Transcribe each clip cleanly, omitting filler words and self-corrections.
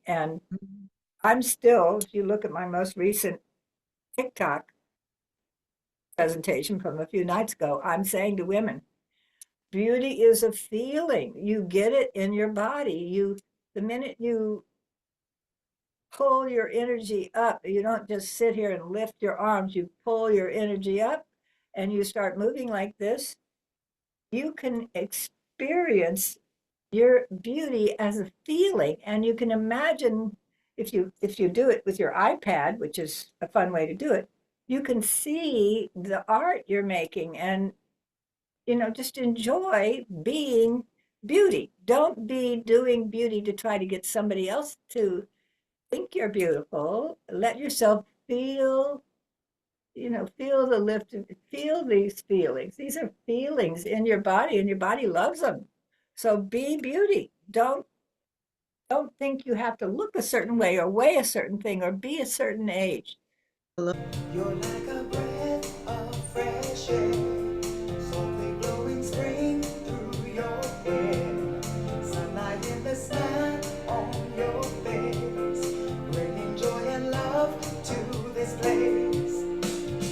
And I'm still, if you look at my most recent TikTok presentation from a few nights ago, I'm saying to women, beauty is a feeling. You get it in your body. The minute you pull your energy up, you don't just sit here and lift your arms, you pull your energy up and you start moving like this, you can experience your beauty as a feeling. And you can imagine, if you do it with your iPad, which is a fun way to do it, you can see the art you're making and just enjoy being beauty. Don't be doing beauty to try to get somebody else to think you're beautiful. Let yourself feel, feel the lift, feel these feelings. These are feelings in your body, and your body loves them. So be beauty. Don't think you have to look a certain way or weigh a certain thing or be a certain age. You're like a breath of fresh air, softly blowing spring through your hair. Sunlight in the sky on your face, bringing joy and love to this place.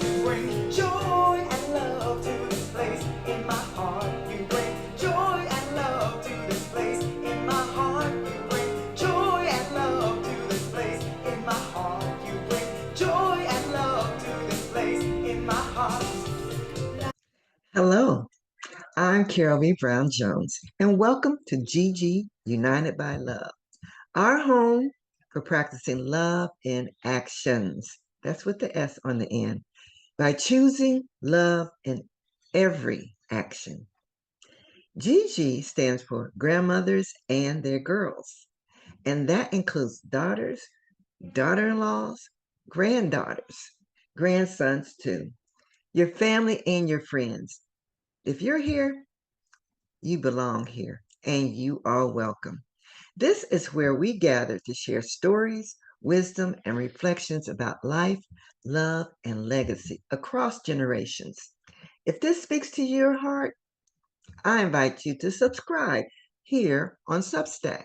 You bring joy and love to this place in my heart. You bring joy and love to this place in my heart. You bring joy and love to this place in my heart. You bring joy and love to this place in my heart. Hello, I'm Carol B. Brown Jones, and welcome to GG United by Love, our home for practicing love in actions. That's with the S on the end. By choosing love in every action. GG stands for grandmothers and their girls, and that includes daughters, daughter in laws, granddaughters, grandsons too, your family and your friends. If you're here, you belong here, and you are welcome. This is where we gather to share stories, wisdom, and reflections about life, love, and legacy across generations. If this speaks to your heart, I invite you to subscribe here on Substack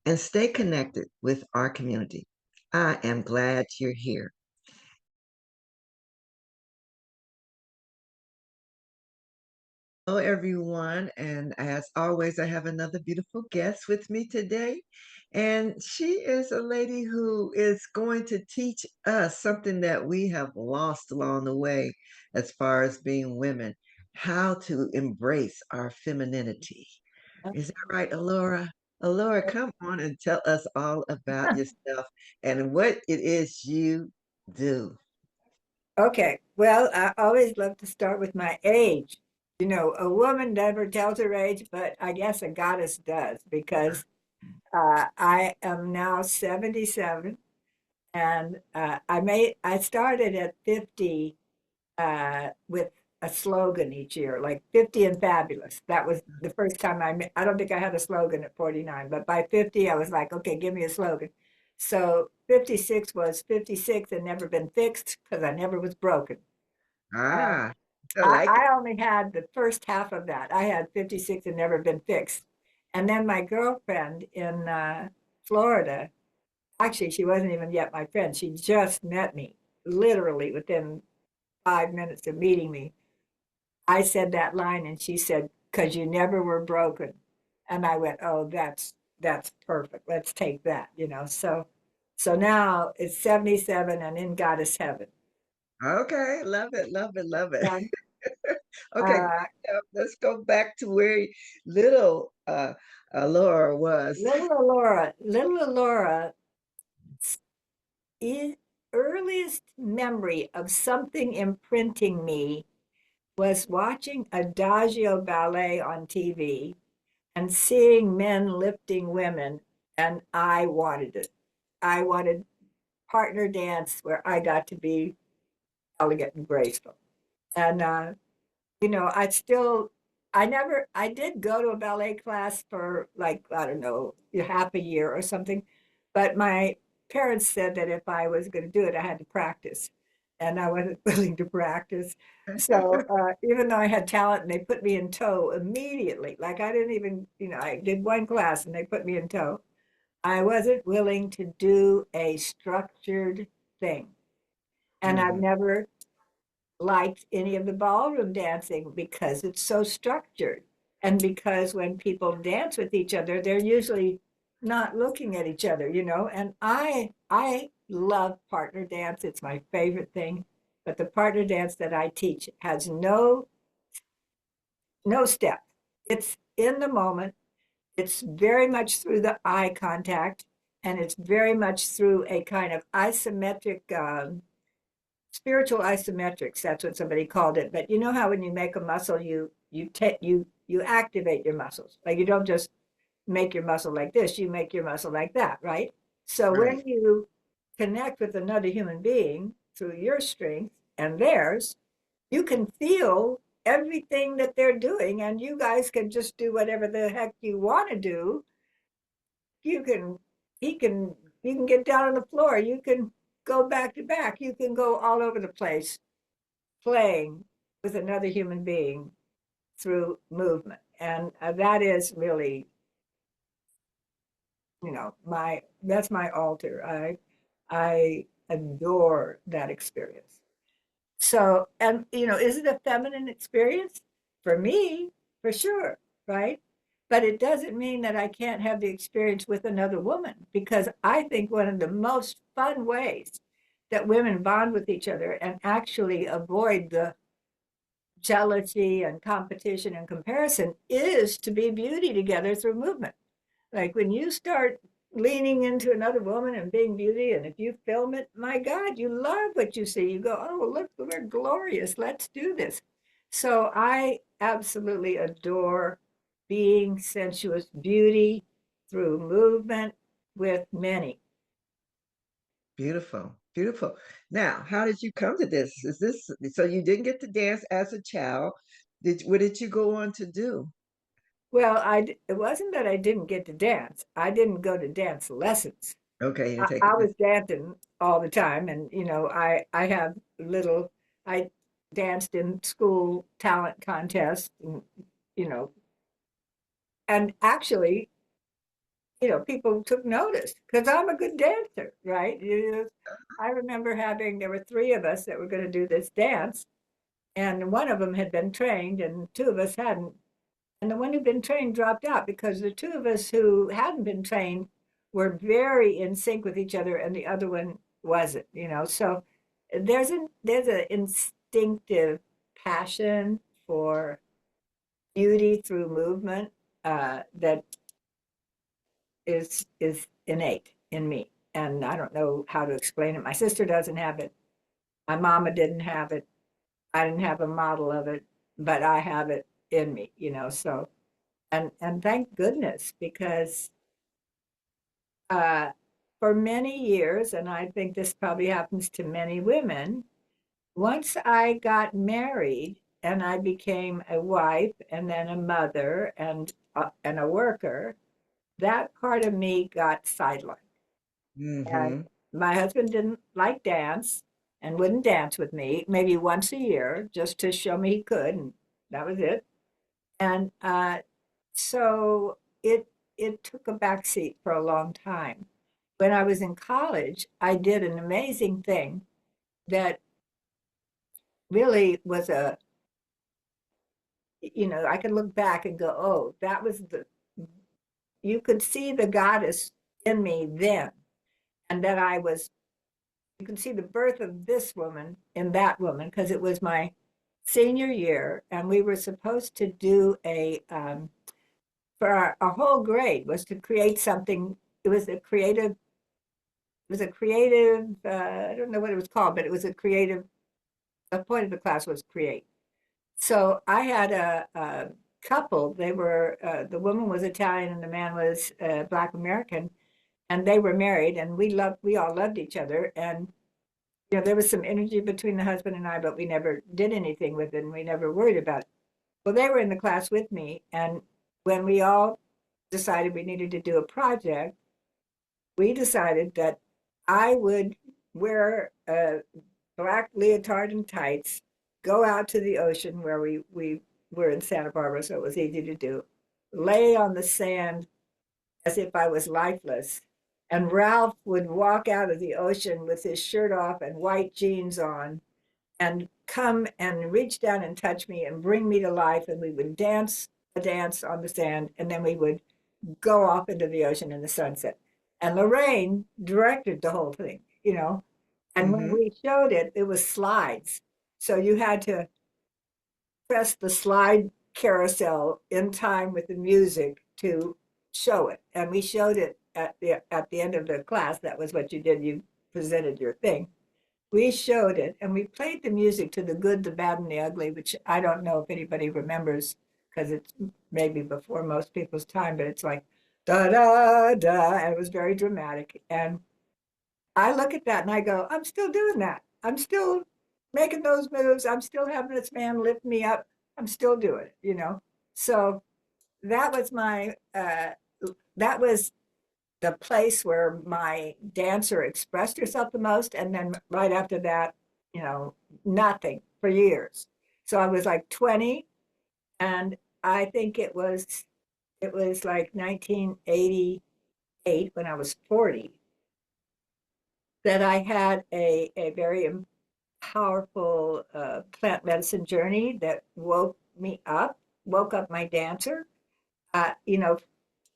and stay connected with our community. I am glad you're here. Hello, everyone. And as always, I have another beautiful guest with me today. And she is a lady who is going to teach us something that we have lost along the way as far as being women, how to embrace our femininity. Is that right, Alora? Alora, come on and tell us all about yourself and what it is you do. Okay, well, I always love to start with my age. A woman never tells her age, but I guess a goddess does, because I am now 77, and I started at 50 with a slogan each year, like 50 and fabulous. That was the first time I don't think I had a slogan at 49, but by 50, I was like, okay, give me a slogan. So 56 was 56 and never been fixed because I never was broken. And Ah, I I, like it. I only had the first half of that. I had 56 and never been fixed. And then my girlfriend in Florida, actually, she wasn't even yet my friend. She just met me literally within 5 minutes of meeting me. I said that line and she said, "Because you never were broken." And I went, "Oh, that's perfect. Let's take that." So now it's 77 and in Goddess heaven. Okay, love it, love it, love it. And Okay, uh, let's go back to where little Laura was. little Alora, earliest memory of something imprinting me was watching Adagio ballet on TV and seeing men lifting women, and I wanted it. I wanted partner dance where I got to be elegant and graceful. And I did go to a ballet class for, like, I don't know, half a year or something, but my parents said that if I was going to do it, I had to practice, and I wasn't willing to practice. So even though I had talent, and they put me in tow immediately, like I didn't even, I did one class and they put me in tow. I wasn't willing to do a structured thing. And I've Hmm. never liked any of the ballroom dancing because it's so structured. And because when people dance with each other, they're usually not looking at each other, And I love partner dance. It's my favorite thing. But the partner dance that I teach has no step. It's in the moment. It's very much through the eye contact, and it's very much through a kind of isometric, spiritual isometrics. That's what somebody called it. But you know how when you make a muscle, you activate your muscles. Like you don't just make your muscle like this; you make your muscle like that, right? So when Right. you connect with another human being through your strength and theirs, you can feel everything that they're doing, and you guys can just do whatever the heck you want to do. You can, he can, you can get down on the floor. You can go back to back. You can go all over the place playing with another human being through movement. And that is really, that's my altar. I adore that experience. So, and is it a feminine experience? For me, for sure, right? But it doesn't mean that I can't have the experience with another woman, because I think one of the most fun ways that women bond with each other and actually avoid the jealousy and competition and comparison is to be beauty together through movement. Like when you start leaning into another woman and being beauty, and if you film it, my God, you love what you see. You go, oh, look, we're glorious. Let's do this. So I absolutely adore being sensuous beauty through movement with many. Beautiful, beautiful. Now, how did you come to this? Is this so you didn't get to dance as a child? What did you go on to do? Well, it wasn't that I didn't get to dance. I didn't go to dance lessons. Okay, you I, didn't take I it. was dancing all the time, and I have little. I danced in school talent contests, and you know, and actually, people took notice because I'm a good dancer, right? I remember there were three of us that were going to do this dance, and one of them had been trained, and two of us hadn't. And the one who'd been trained dropped out because the two of us who hadn't been trained were very in sync with each other, and the other one wasn't. So there's an instinctive passion for beauty through movement that is innate in me, and I don't know how to explain it. My sister doesn't have it. My mama didn't have it. I didn't have a model of it, but I have it in me. So and thank goodness, because uh, for many years, and I think this probably happens to many women, once I got married and I became a wife and then a mother and a worker, that part of me got sidelined. And Mm-hmm. my husband didn't like dance and wouldn't dance with me, maybe once a year, just to show me he could, and that was it. And so it took a backseat for a long time. When I was in college, I did an amazing thing that really was I could look back and go, oh, that was you could see the goddess in me then. And that you could see the birth of this woman in that woman, because it was my senior year, and we were supposed to do for our whole grade was to create something. It was a creative I don't know what it was called, but it was the point of the class was create. So I had a couple. The woman was Italian and the man was Black American, and they were married, and we all loved each other. And there was some energy between the husband and I, but we never did anything with it, and we never worried about it. Well, they were in the class with me, and when we all decided we needed to do a project, we decided that I would wear a black leotard and tights, go out to the ocean where we were in Santa Barbara, so it was easy to do, lay on the sand as if I was lifeless, And Ralph would walk out of the ocean with his shirt off and white jeans on and come and reach down and touch me and bring me to life. And we would dance a dance on the sand. And then we would go off into the ocean in the sunset. And Lorraine directed the whole thing, you know. And when Mm-hmm. we showed it, it was slides. So you had to press the slide carousel in time with the music to show it. And we showed it at the end of the class. That was what you did. You presented your thing. We showed it and we played the music to the good, the bad, and the ugly, which I don't know if anybody remembers because it's maybe before most people's time, but it's like da da da, and it was very dramatic. And I look at that and I go, I'm still doing that. I'm still making those moves. I'm still having this man lift me up. I'm still doing it, you know. So that was that was the place where my dancer expressed herself the most. And then right after that, you know, nothing for years. So I was like 20, and I think it was like 1988 when I was 40 that I had a very powerful plant medicine journey that woke me up, woke up my dancer. You know,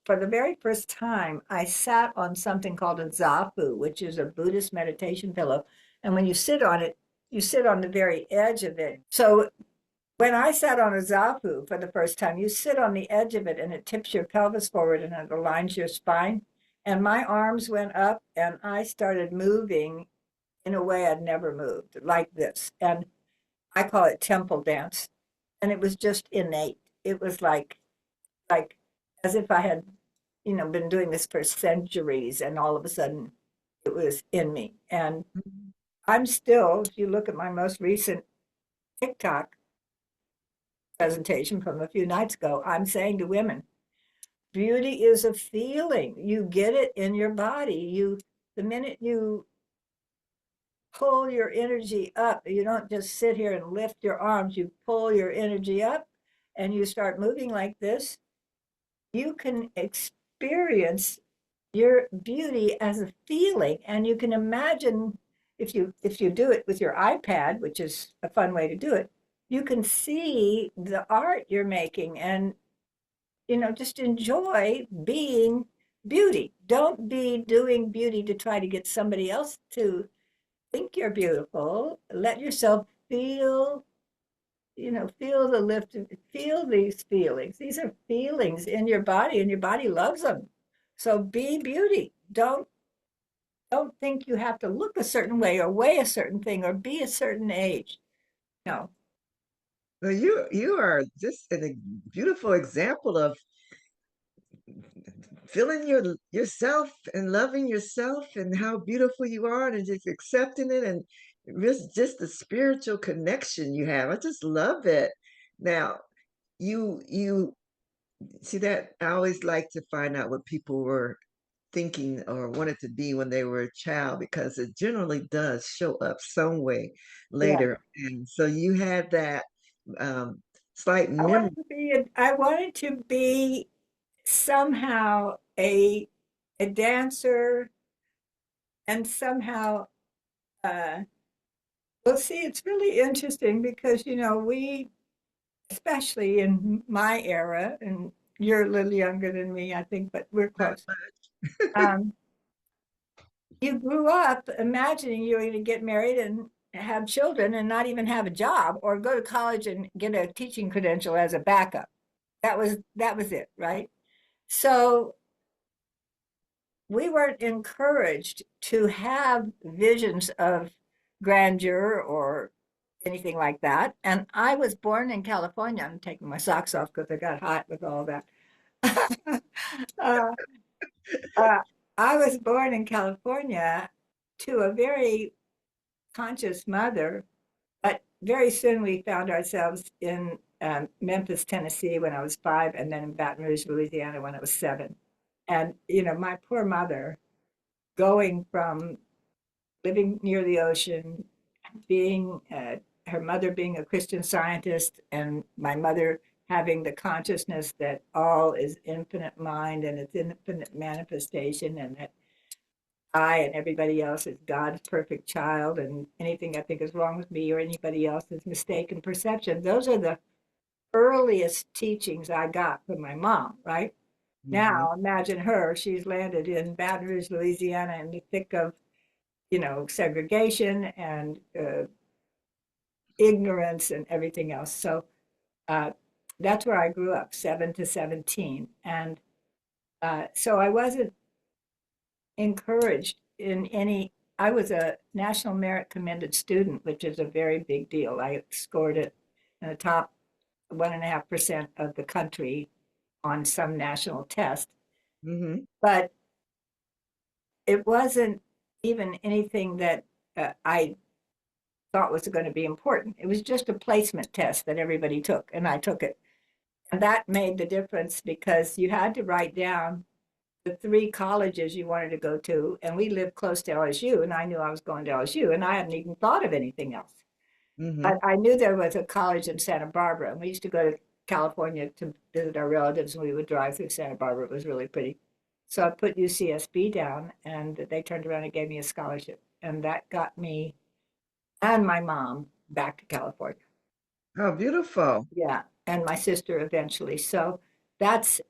for the very first time, I sat on something called a zafu, which is a Buddhist meditation pillow. And when you sit on it, you sit on the very edge of it. So when I sat on a zafu for the first time, you sit on the edge of it and it tips your pelvis forward and it aligns your spine. And my arms went up and I started moving in a way I'd never moved, like this. And I call it temple dance. And it was just innate. It was like as if I had, you know, been doing this for centuries and all of a sudden it was in me. And I'm still, if you look at my most recent TikTok presentation from a few nights ago, I'm saying to women, beauty is a feeling. You get it in your body. The minute you pull your energy up, you don't just sit here and lift your arms, you pull your energy up and you start moving like this, you can experience your beauty as a feeling. And you can imagine if you do it with your iPad, which is a fun way to do it, you can see the art you're making and just enjoy being beauty. Don't be doing beauty to try to get somebody else to think you're beautiful. Let yourself feel, feel the lift, feel these feelings. These are feelings in your body and your body loves them. So be beauty. Don't think you have to look a certain way or weigh a certain thing or be a certain age. No. Well, you are just a beautiful example of feeling yourself and loving yourself and how beautiful you are and just accepting it and just the spiritual connection you have. I just love it. Now, you see that I always like to find out what people were thinking or wanted to be when they were a child because it generally does show up some way Yeah. later. And so you had that slight memory. I wanted to be somehow a dancer and somehow well, see, it's really interesting because we, especially in my era, and you're a little younger than me, I think, but we're close. um, you grew up imagining you were going to get married and have children and not even have a job or go to college and get a teaching credential as a backup. That was it, right? So we weren't encouraged to have visions of grandeur or anything like that. And I was born in California. I'm taking my socks off because I got hot with all that. uh, uh, I was born in California to a very conscious mother, but very soon we found ourselves in Memphis, Tennessee when I was 5, and then in Baton Rouge, Louisiana when I was 7. And, my poor mother going from living near the ocean, being her mother being a Christian Scientist, and my mother having the consciousness that all is infinite mind and it's infinite manifestation, and that I and everybody else is God's perfect child, and anything I think is wrong with me or anybody else is mistaken perception. Those are the earliest teachings I got from my mom, right? Mm-hmm. Now imagine her, she's landed in Baton Rouge, Louisiana, in the thick of, segregation and ignorance and everything else. So uh, that's where I grew up, 7 to 17. And so I wasn't encouraged in any, I was a National Merit Commended student, which is a very big deal. I scored it in the top 1.5% of the country on some national test. Mm-hmm. But it wasn't even anything that I thought was going to be important. It was just a placement test that everybody took, and I took it. And that made the difference because you had to write down the three colleges you wanted to go to. And we lived close to LSU, and I knew I was going to LSU, and I hadn't even thought of anything else. Mm-hmm. But I knew there was a college in Santa Barbara, and we used to go to California to visit our relatives, and we would drive through Santa Barbara. It was really pretty. So I put UCSB down, and they turned around and gave me a scholarship. And that got me and my mom back to California. Oh, beautiful. Yeah, and my sister eventually. So that's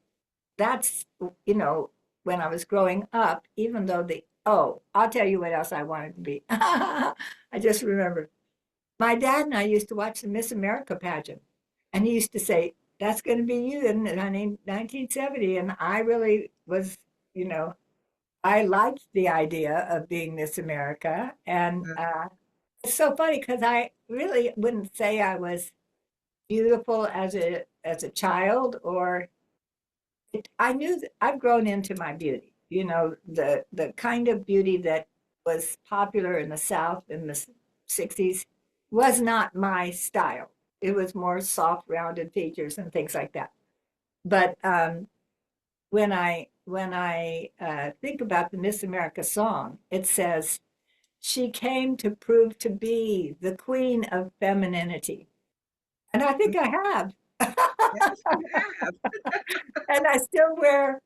that's you know when I was growing up, even though I'll tell you what else I wanted to be. I just remembered my dad and I used to watch the Miss America pageant, and he used to say, "That's going to be you in 1970," and I really was, you know, I liked the idea of being Miss America, and it's so funny because I really wouldn't say I was beautiful as a child, or I knew that I've grown into my beauty. The kind of beauty that was popular in the South in the 60s was not my style. It was more soft, rounded features and things like that. But when I think about the Miss America song, it says she came to prove to be the queen of femininity, and I think I have. Yes, you have. And I still wear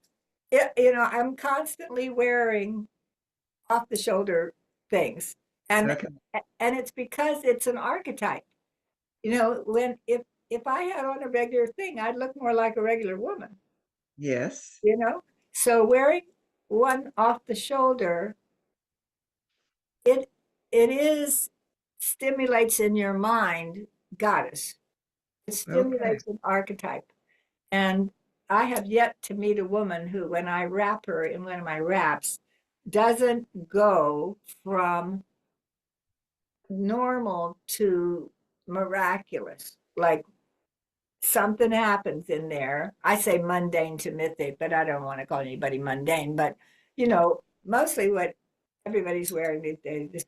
I'm constantly wearing off the shoulder things. And Okay. and it's because it's an archetype. When if I had on a regular thing, I'd look more like a regular woman, Yes. you know? So wearing one off the shoulder, it it is stimulates in your mind goddess. It Okay. stimulates an archetype. And I have yet to meet a woman who, when I wrap her in one of my wraps, doesn't go from normal to miraculous. Like something happens in there. I say mundane to mythic, but I don't want to call anybody mundane. But, mostly what everybody's wearing these days is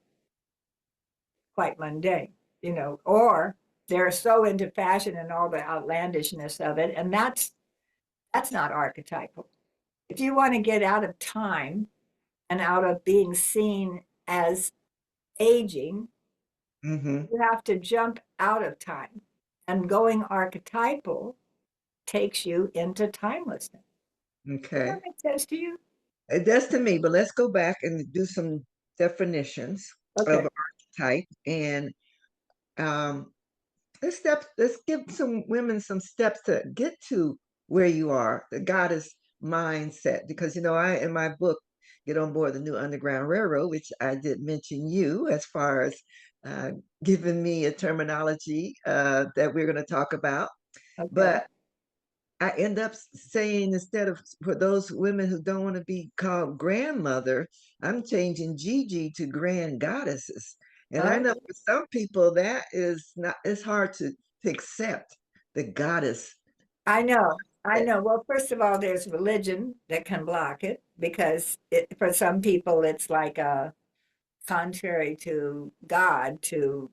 quite mundane, or they're so into fashion and all the outlandishness of it. And that's not archetypal. If you want to get out of time and out of being seen as aging, Mm-hmm. you have to jump out of time. And going archetypal takes you into timelessness. Does Okay. that make sense to you? It does to me, but let's go back and do some definitions of Okay. archetype and um let's give some women some steps to get to where you are, the goddess mindset. Because I in my book, Get on Board the New Underground Railroad, which I did mention you as far as uh, giving me a terminology that we're going to talk about. Okay. But I end up saying, instead of for those women who don't want to be called grandmother, I'm changing Gigi to grand goddesses. And I Oh, know for some people that is not, it's hard to accept the goddess. I know. I That, know. Well, first of all, there's religion that can block it because for some people, it's like contrary to God to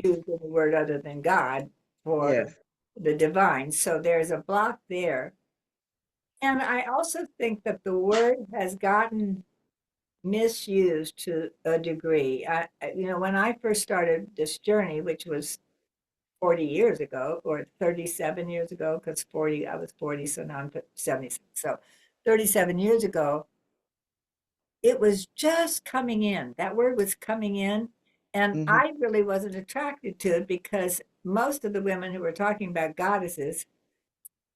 use any word other than God for yes. the divine. So there's a block there. And I also think that the word has gotten misused to a degree. When I first started this journey, which was 40 years ago or 37 years ago, because I was 40, so now I'm 76. So 37 years ago, it was just coming in. That word was coming in. And Hmm. I really wasn't attracted to it because most of the women who were talking about goddesses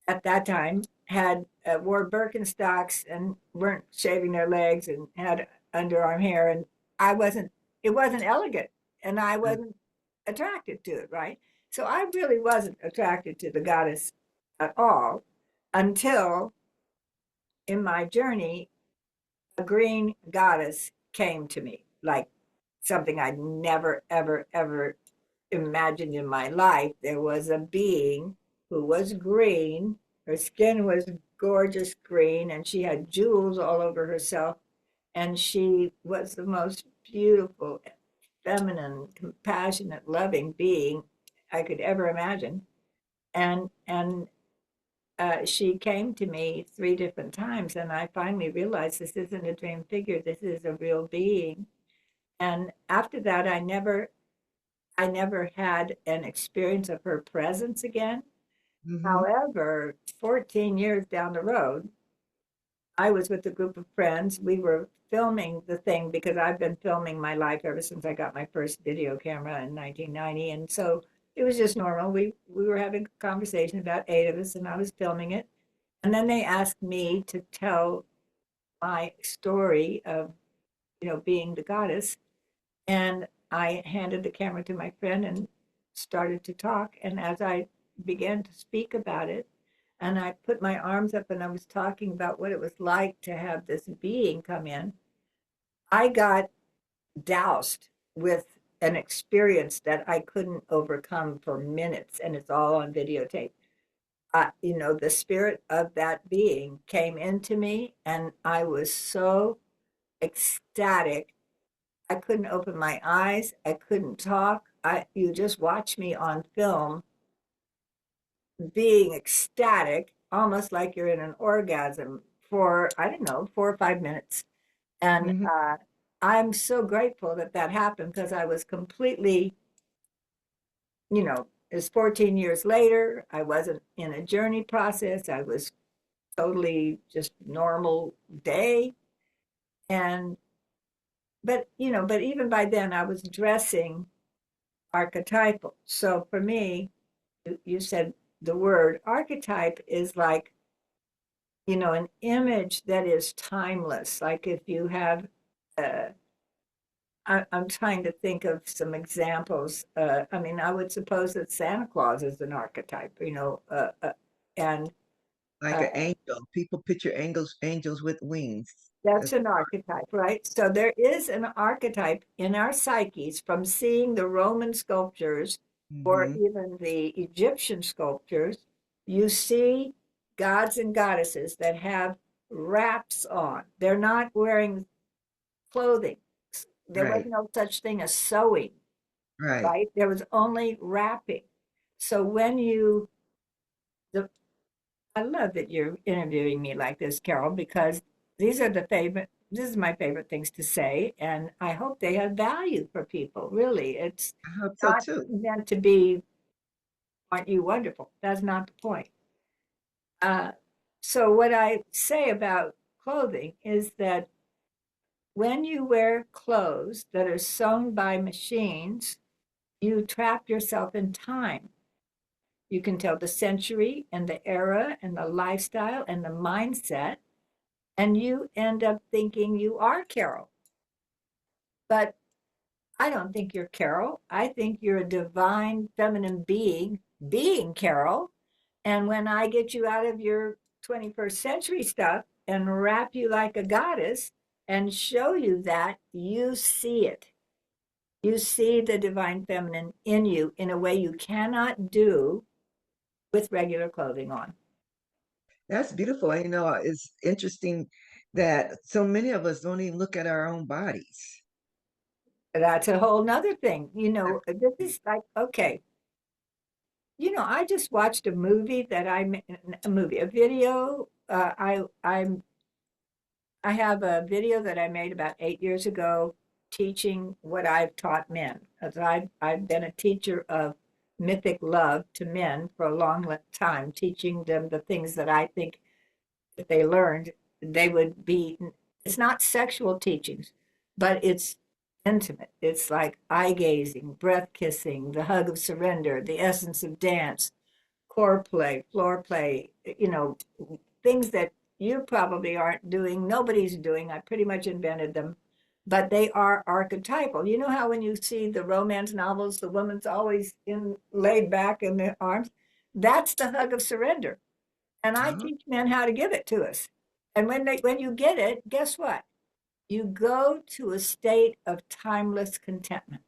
at that time had wore Birkenstocks and weren't shaving their legs and had underarm hair. And I wasn't, it wasn't elegant and I wasn't attracted to it, right? So I really wasn't attracted to the goddess at all until in my journey, a green goddess came to me, like something I'd never, ever, ever imagined in my life. There was a being who was green. Her skin was gorgeous green, and she had jewels all over herself. And she was the most beautiful, feminine, compassionate, loving being I could ever imagine. And she came to me 3 different times, and I finally realized this isn't a dream figure. This is a real being. And after that, I never had an experience of her presence again. Hmm. However, 14 years down the road, I was with a group of friends. We were filming the thing because I've been filming my life ever since I got my first video camera in 1990. And so it was just normal. We were having a conversation, about 8 of us, and I was filming it. And then they asked me to tell my story of, being the goddess. And I handed the camera to my friend and started to talk. And as I began to speak about it, and I put my arms up and I was talking about what it was like to have this being come in, I got doused with an experience that I couldn't overcome for minutes. And it's all on videotape. The spirit of that being came into me, and I was so ecstatic. I couldn't open my eyes. I couldn't talk. You just watch me on film being ecstatic, almost like you're in an orgasm for, I don't know, 4 or 5 minutes. And Hmm. I'm so grateful that that happened because I was completely, it's 14 years later. I wasn't in a journey process. I was totally just normal day. And, but even by then I was dressing archetypal. So for me, you said the word archetype is like, an image that is timeless. Like if you have, uh, I'm trying to think of some examples. I mean, I would suppose that Santa Claus is an archetype, and Like uh, an angel. People picture angels with wings. that's That's an archetype, right? So there is an archetype in our psyches from seeing the Roman sculptures or hmm even the Egyptian sculptures. You see gods and goddesses that have wraps on. They're not wearing clothing. There was right, no such thing as sewing, right. right? There was only wrapping. So when the I love that you're interviewing me like this, Carol, because this is my favorite things to say, and I hope they have value for people. Really, it's I hope so not too. meant to be, aren't you wonderful? That's not the point. Uh, so, what I say about clothing is that when you wear clothes that are sewn by machines, you trap yourself in time. You can tell the century and the era and the lifestyle and the mindset, and you end up thinking you are Carol. But I don't think you're Carol. I think you're a divine feminine being Carol. And when I get you out of your 21st century stuff and wrap you like a goddess and show you that, you see it. You see the divine feminine in you in a way you cannot do with regular clothing on. That's beautiful. And, it's interesting that so many of us don't even look at our own bodies. That's a whole nother thing. This is like, okay, I just watched a movie that a video. I have a video that I made about 8 years ago, teaching what I've taught men. As I've been a teacher of mythic love to men for a long time, teaching them the things that I think if they learned, they would be It's not sexual teachings, but it's intimate. It's like eye gazing, breath kissing, the hug of surrender, the essence of dance, core play, floor play, things that you probably aren't doing, nobody's doing. I pretty much invented them, but they are archetypal. You know how when you see the romance novels, the woman's always laid back in the arms? That's the hug of surrender. And I Oh, teach men how to give it to us. And when you get it, guess what? You go to a state of timeless contentment.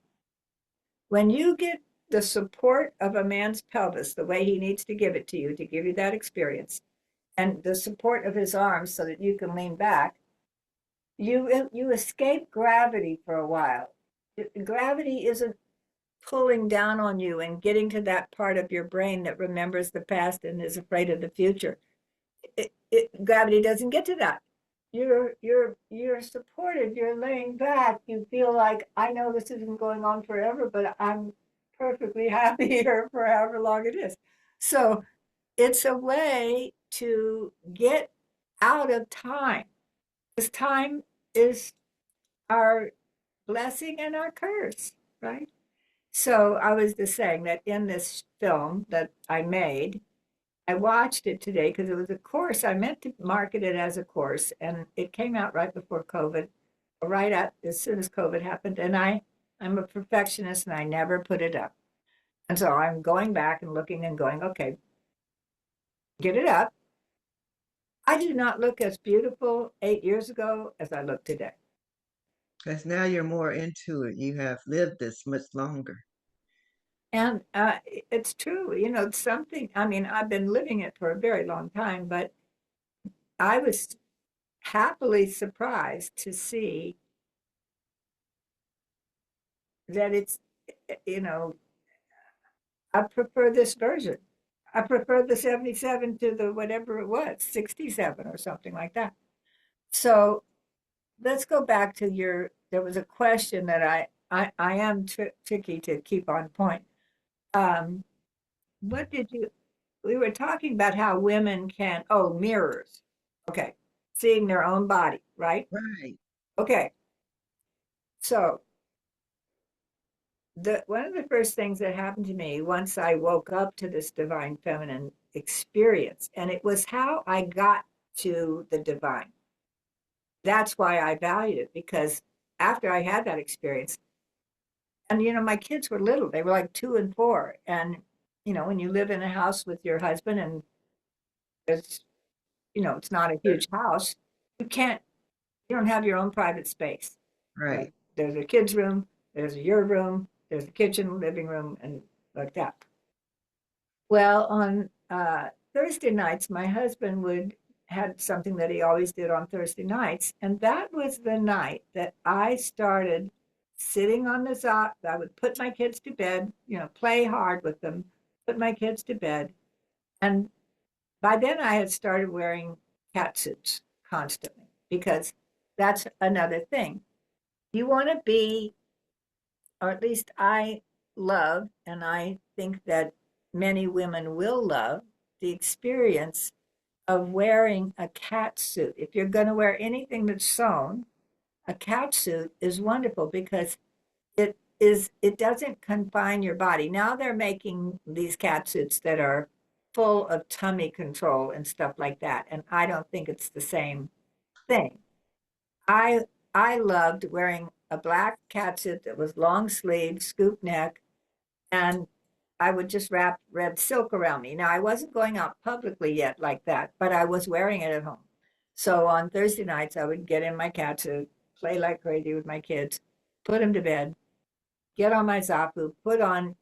When you get the support of a man's pelvis, the way he needs to give it to you to give you that experience, and the support of his arms so that you can lean back, you escape gravity for a while. Gravity isn't pulling down on you and getting to that part of your brain that remembers the past and is afraid of the future. Gravity doesn't get to that. You're supported. You're laying back. You feel like, I know this isn't going on forever, but I'm perfectly happy here for however long it is. So it's a way to get out of time, because time is our blessing and our curse, right? So I was just saying that in this film that I made, I watched it today because it was a course. I meant to market it as a course, and it came out right before COVID, right at as soon as COVID happened. And I'm a perfectionist, and I never put it up. And so I'm going back and looking and going, okay, get it up. I do not look as beautiful 8 years ago as I look today. because now you're more into it. You have lived this much longer. And it's true, it's something. I mean, I've been living it for a very long time, but I was happily surprised to see that you know, I prefer this version. I prefer the 77 to the whatever it was, 67 or something like that. So let's go back to there was a question that I am tricky to keep on point. Um, what did you, we were talking about how women can, oh, mirrors. Okay. Seeing their own body, right? Right. Okay. So the one of the first things that happened to me once I woke up to this divine feminine experience, and it was how I got to the divine. That's why I valued it, because after I had that experience, and my kids were little, they were like 2 and 4. And when you live in a house with your husband and it's it's not a huge house, you can't you don't have your own private space. Right. There's a kid's room, there's your room, there's a kitchen, living room, and like that. Well, on Thursday nights, my husband would had something that he always did on Thursday nights, and that was the night that I started sitting on the zot. I would put my kids to bed, play hard with them, put my kids to bed, and by then I had started wearing cat suits constantly, because that's another thing. You want to be, or at least I love, and I think that many women will love, the experience of wearing a cat suit. If you're going to wear anything that's sewn, a cat suit is wonderful because it doesn't confine your body. Now they're making these cat suits that are full of tummy control and stuff like that, and I don't think it's the same thing. I I loved wearing a black catsuit that was long sleeved, scoop neck, and I would just wrap red silk around me. Now I wasn't going out publicly yet like that, but I was wearing it at home. So on Thursday nights, I would get in my catsuit, play like crazy with my kids, put them to bed, get on my Zapu, put on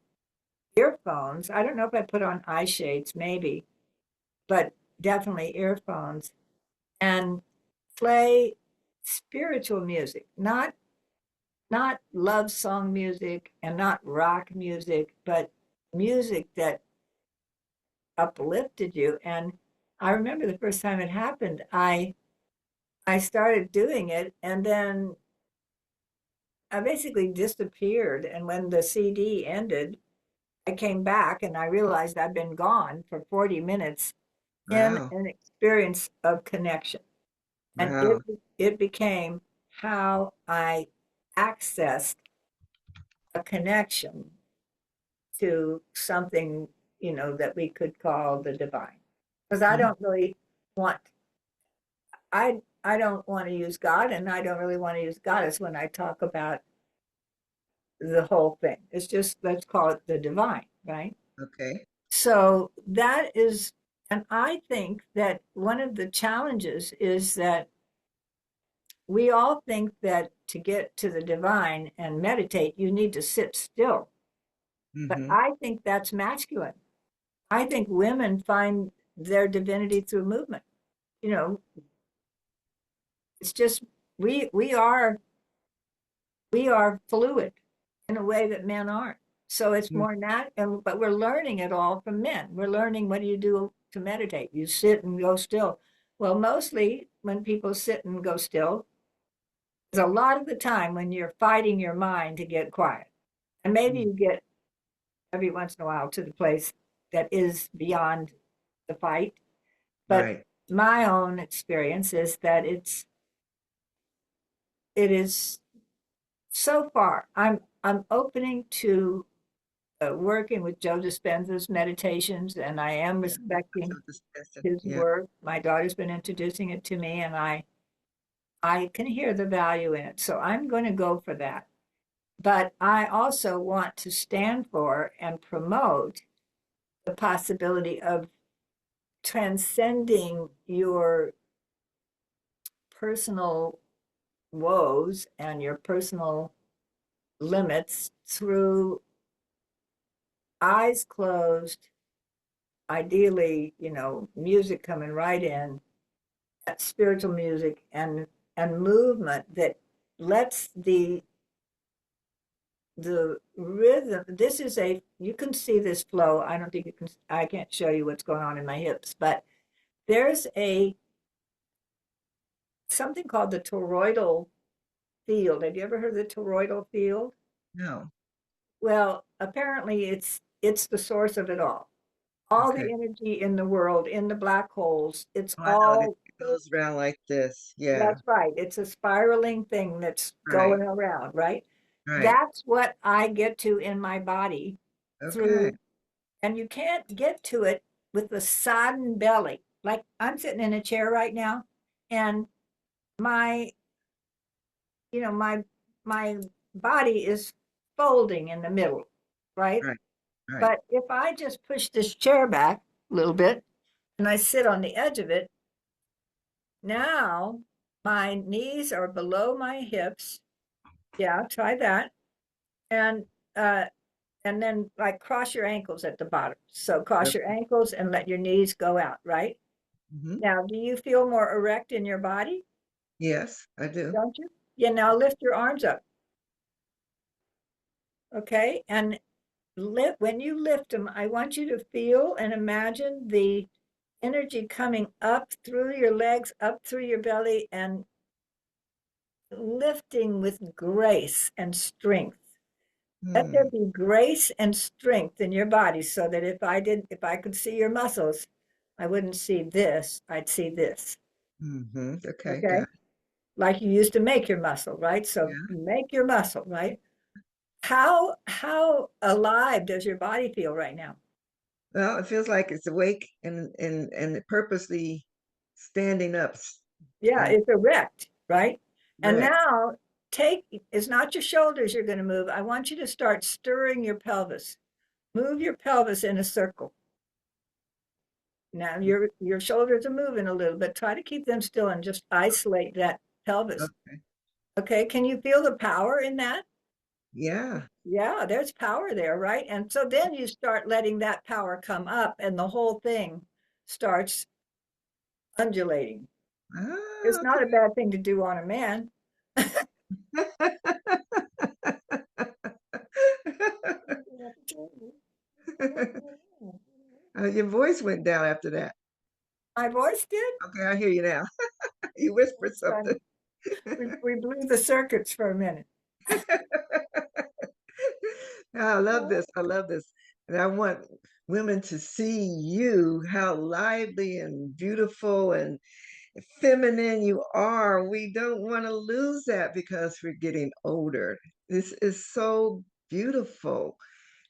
earphones. I don't know if I put on eye shades, maybe, but definitely earphones, and play spiritual music, not love song music and not rock music, but music that uplifted you. And I remember the first time it happened, I started doing it, and then I basically disappeared. And when the CD ended, I came back and I realized I'd been gone for 40 minutes in Wow. an experience of connection. And Wow. it became how I accessed a connection to something, that we could call the divine. Because I Mhm. don't really want, I don't want to use God, and I don't really want to use goddess when I talk about the whole thing. It's just, let's call it the divine, right? Okay. So that is, and I think that one of the challenges is that we all think that to get to the divine and meditate, you need to sit still. But Hmm. I think that's masculine. I think women find their divinity through movement. You know, it's just we we are fluid in a way that men aren't. So it's more natural, but we're learning it all from men. We're learning, what do you do to meditate? You sit and go still. Well, mostly when people sit and go still, there's a lot of the time when you're fighting your mind to get quiet. And maybe you get every once in a while to the place that is beyond the fight. But Right. my own experience is that it is so far. I'm opening to working with Joe Dispenza's meditations, and I am Yeah. So respecting disgusting. his Yeah. work. My daughter's been introducing it to me, and I can hear the value in it. So I'm going to go for that. But I also want to stand for and promote the possibility of transcending your personal woes and your personal limits through eyes closed, ideally, music coming right in, that spiritual music and movement that lets the rhythm. This is a, you can see this flow. I don't think you can, I can't show you what's going on in my hips, but there's a something called the toroidal field. Have you ever heard of the toroidal field? No. Well, apparently it's the source of it all Okay. the energy in the world, in the black holes. It's Oh, I know that all, it goes around like this. Yeah. that's right. It's a spiraling thing that's Right. going around, right? Right. That's what I get to in my body Okay. through, and you can't get to it with a sodden belly. Like I'm sitting in a chair right now, and my, my body is folding in the middle, right? Right. Right. But if I just push this chair back a little bit and I sit on the edge of it, now my knees are below my hips. Yeah, try that. And uh and then like cross your ankles at the bottom. So cross your Okay. ankles and let your knees go out, right? Hmm. Now, do you feel more erect in your body? Yes, I do. Don't you? Yeah, now lift your arms up. Okay? And lift when you lift them, I want you to feel and imagine the energy coming up through your legs, up through your belly, and lifting with grace and strength. Let there Hmm. be grace and strength in your body so that if I could see your muscles, I wouldn't see this, I'd see this. Hmm. Okay, Okay. got it. Like you used to make your muscle, right? So Yeah. make your muscle, right? How alive does your body feel right now? Well, it feels like it's awake and purposely standing up Yeah, and it's erect, right? And correct. now take, it's not your shoulders you're going to move. I want you to start stirring your pelvis. Move your pelvis in a circle. Now your shoulders are moving a little bit. Try to keep them still and just isolate that pelvis. Okay. Okay, can you feel the power in that? Yeah. Yeah, there's power there, right? And so then you start letting that power come up and the whole thing starts undulating. It's Ah, not a bad thing to do on a man. Your voice went down after that. My voice did. Okay, I hear you now. You whispered something. We blew the circuits for a minute. I love this. I love this. And I want women to see you, how lively and beautiful feminine you are. We don't want to lose that because we're getting older. This is so beautiful.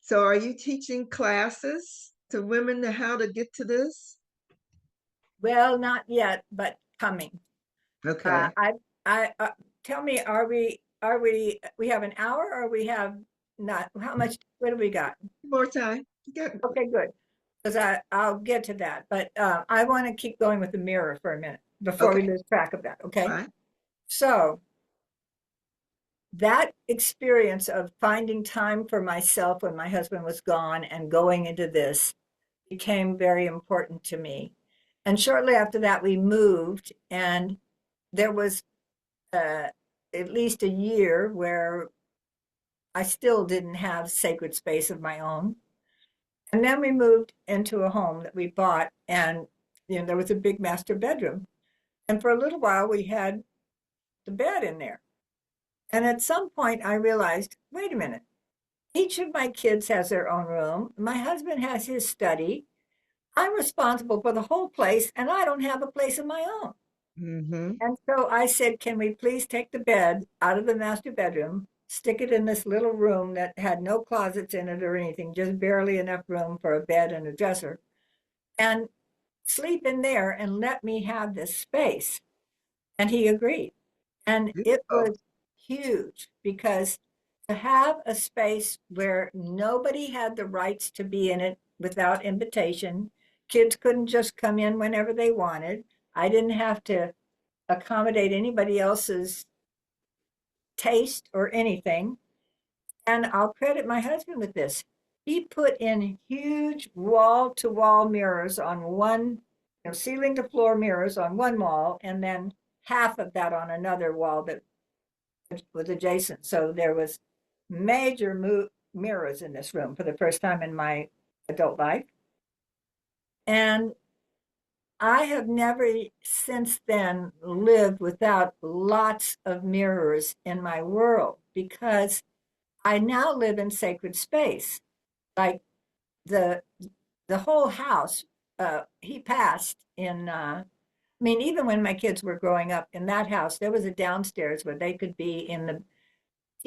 So, are you teaching classes to women how to get to this? Well, not yet, but coming. Okay, I, tell me, we have an hour or we have not, how much, what do we got? more time. Yeah, Okay, good. Because I'll get to that, but I want to keep going with the mirror for a minute before we okay, lose track of that. Okay. fine. So that experience of finding time for myself when my husband was gone and going into this became very important to me. And shortly after that, we moved, and there was uh, at least a year where I still didn't have sacred space of my own. And then we moved into a home that we bought, and there was a big master bedroom. And for a little while, we had the bed in there. And at some point, I realized, wait a minute, each of my kids has their own room. My husband has his study. I'm responsible for the whole place, and I don't have a place of my own. Mm-hmm. And so I said, can we please take the bed out of the master bedroom, stick it in this little room that had no closets in it or anything, just barely enough room for a bed and a dresser, and sleep in there and let me have this space. And he agreed. And it Beautiful. was huge because to have a space where nobody had the rights to be in it without invitation, kids couldn't just come in whenever they wanted. I didn't have to accommodate anybody else's taste or anything. And I'll credit my husband with this. He put in huge wall to wall mirrors on one, ceiling to floor mirrors on one wall, and then half of that on another wall that was adjacent. So there was major mirrors in this room for the first time in my adult life. And I have never since then lived without lots of mirrors in my world because I now live in sacred space. Like the the whole house, he passed in I mean, even when my kids were growing up in that house, there was a downstairs where they could be in the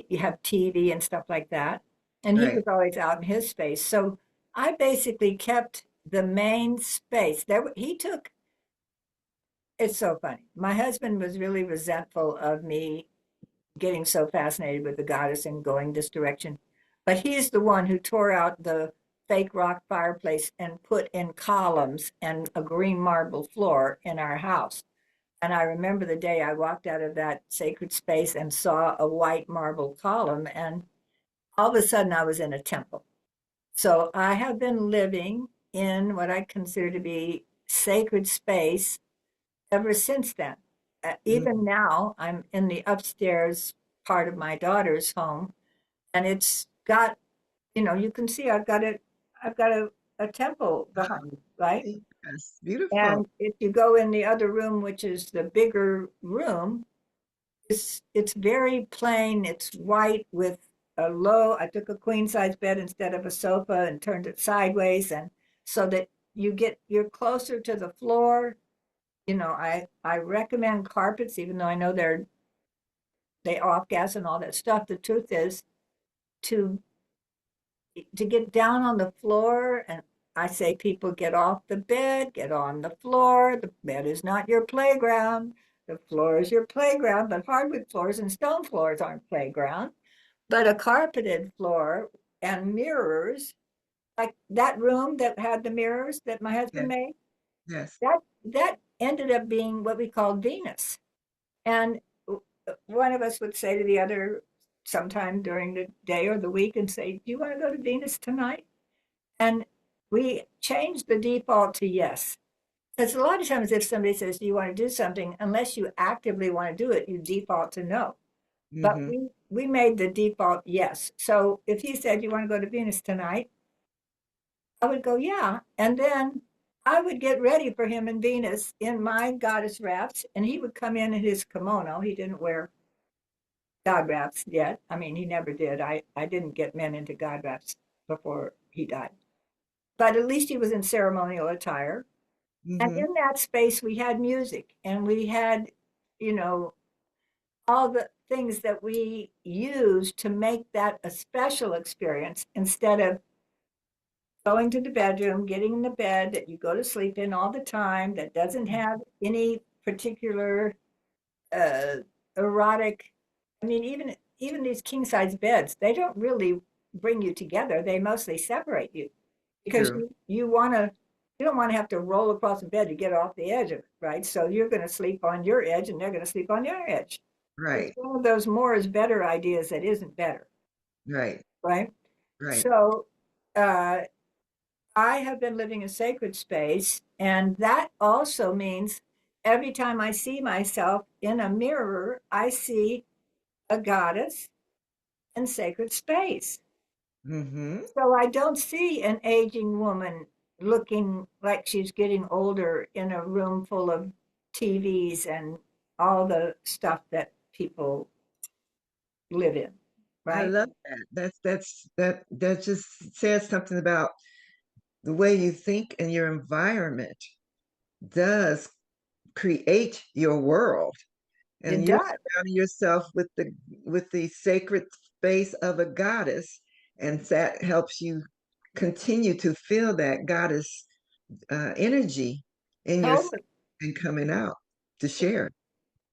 you have TV and stuff like that. And he Right. was always out in his space. So I basically kept the main space. He took it's so funny. My husband was really resentful of me getting so fascinated with the goddess and going this direction. But he's the one who tore out the fake rock fireplace and put in columns and a green marble floor in our house. And I remember the day I walked out of that sacred space and saw a white marble column, and all of a sudden I was in a temple. So I have been living in what I consider to be sacred space ever since then. Even Mm-hmm. now, I'm in the upstairs part of my daughter's home, and it's got, you can see I've got a temple behind it, right? Yes, beautiful. And if you go in the other room, which is the bigger room, it's very plain. It's white with a low. I took a queen size bed instead of a sofa and turned it sideways, and so that you're closer to the floor. I recommend carpets, even though I know they off gas and all that stuff. The truth is to get down on the floor, and I say people get off the bed, get on the floor. The bed is not your playground. The floor is your playground, but hardwood floors and stone floors aren't playground. But a carpeted floor and mirrors, like that room that had the mirrors that my husband Yes, made, yes. that ended up being what we call Venus. And one of us would say to the other sometime during the day or the week and say, do you want to go to Venus tonight? And we changed the default to yes. Because a lot of times if somebody says, do you want to do something, unless you actively want to do it, you default to no. But Mm-hmm. we made the default yes. So if he said, you want to go to Venus tonight? I would go, yeah. And then I would get ready for him in Venus in my goddess wraps, and he would come in his kimono. He didn't wear God wraps yet. I mean, he never did. I didn't get men into God wraps before he died. But at least he was in ceremonial attire. And Mm-hmm. in that space, we had music and we had, you know, all the things that we use to make that a special experience instead of going to the bedroom, getting in the bed that you go to sleep in all the time that doesn't have any particular uh, erotic. I mean, even these king size beds, they don't really bring you together. They mostly separate you because True. you don't want to have to roll across the bed to get off the edge of it, right? So you're going to sleep on your edge and they're going to sleep on their edge. It's Right. one of those more is better ideas that isn't better, Right. right? Right. So uh, I have been living in sacred space, and that also means every time I see myself in a mirror, I see a goddess in sacred space. Mm-hmm. So I don't see an aging woman looking like she's getting older in a room full of TVs and all the stuff that people live in, I right? love that. That just says something about the way you think and your environment does create your world. And It you're does. surrounding yourself with the sacred space of a goddess, and that helps you continue to feel that goddess energy in your Totally. and coming out to share.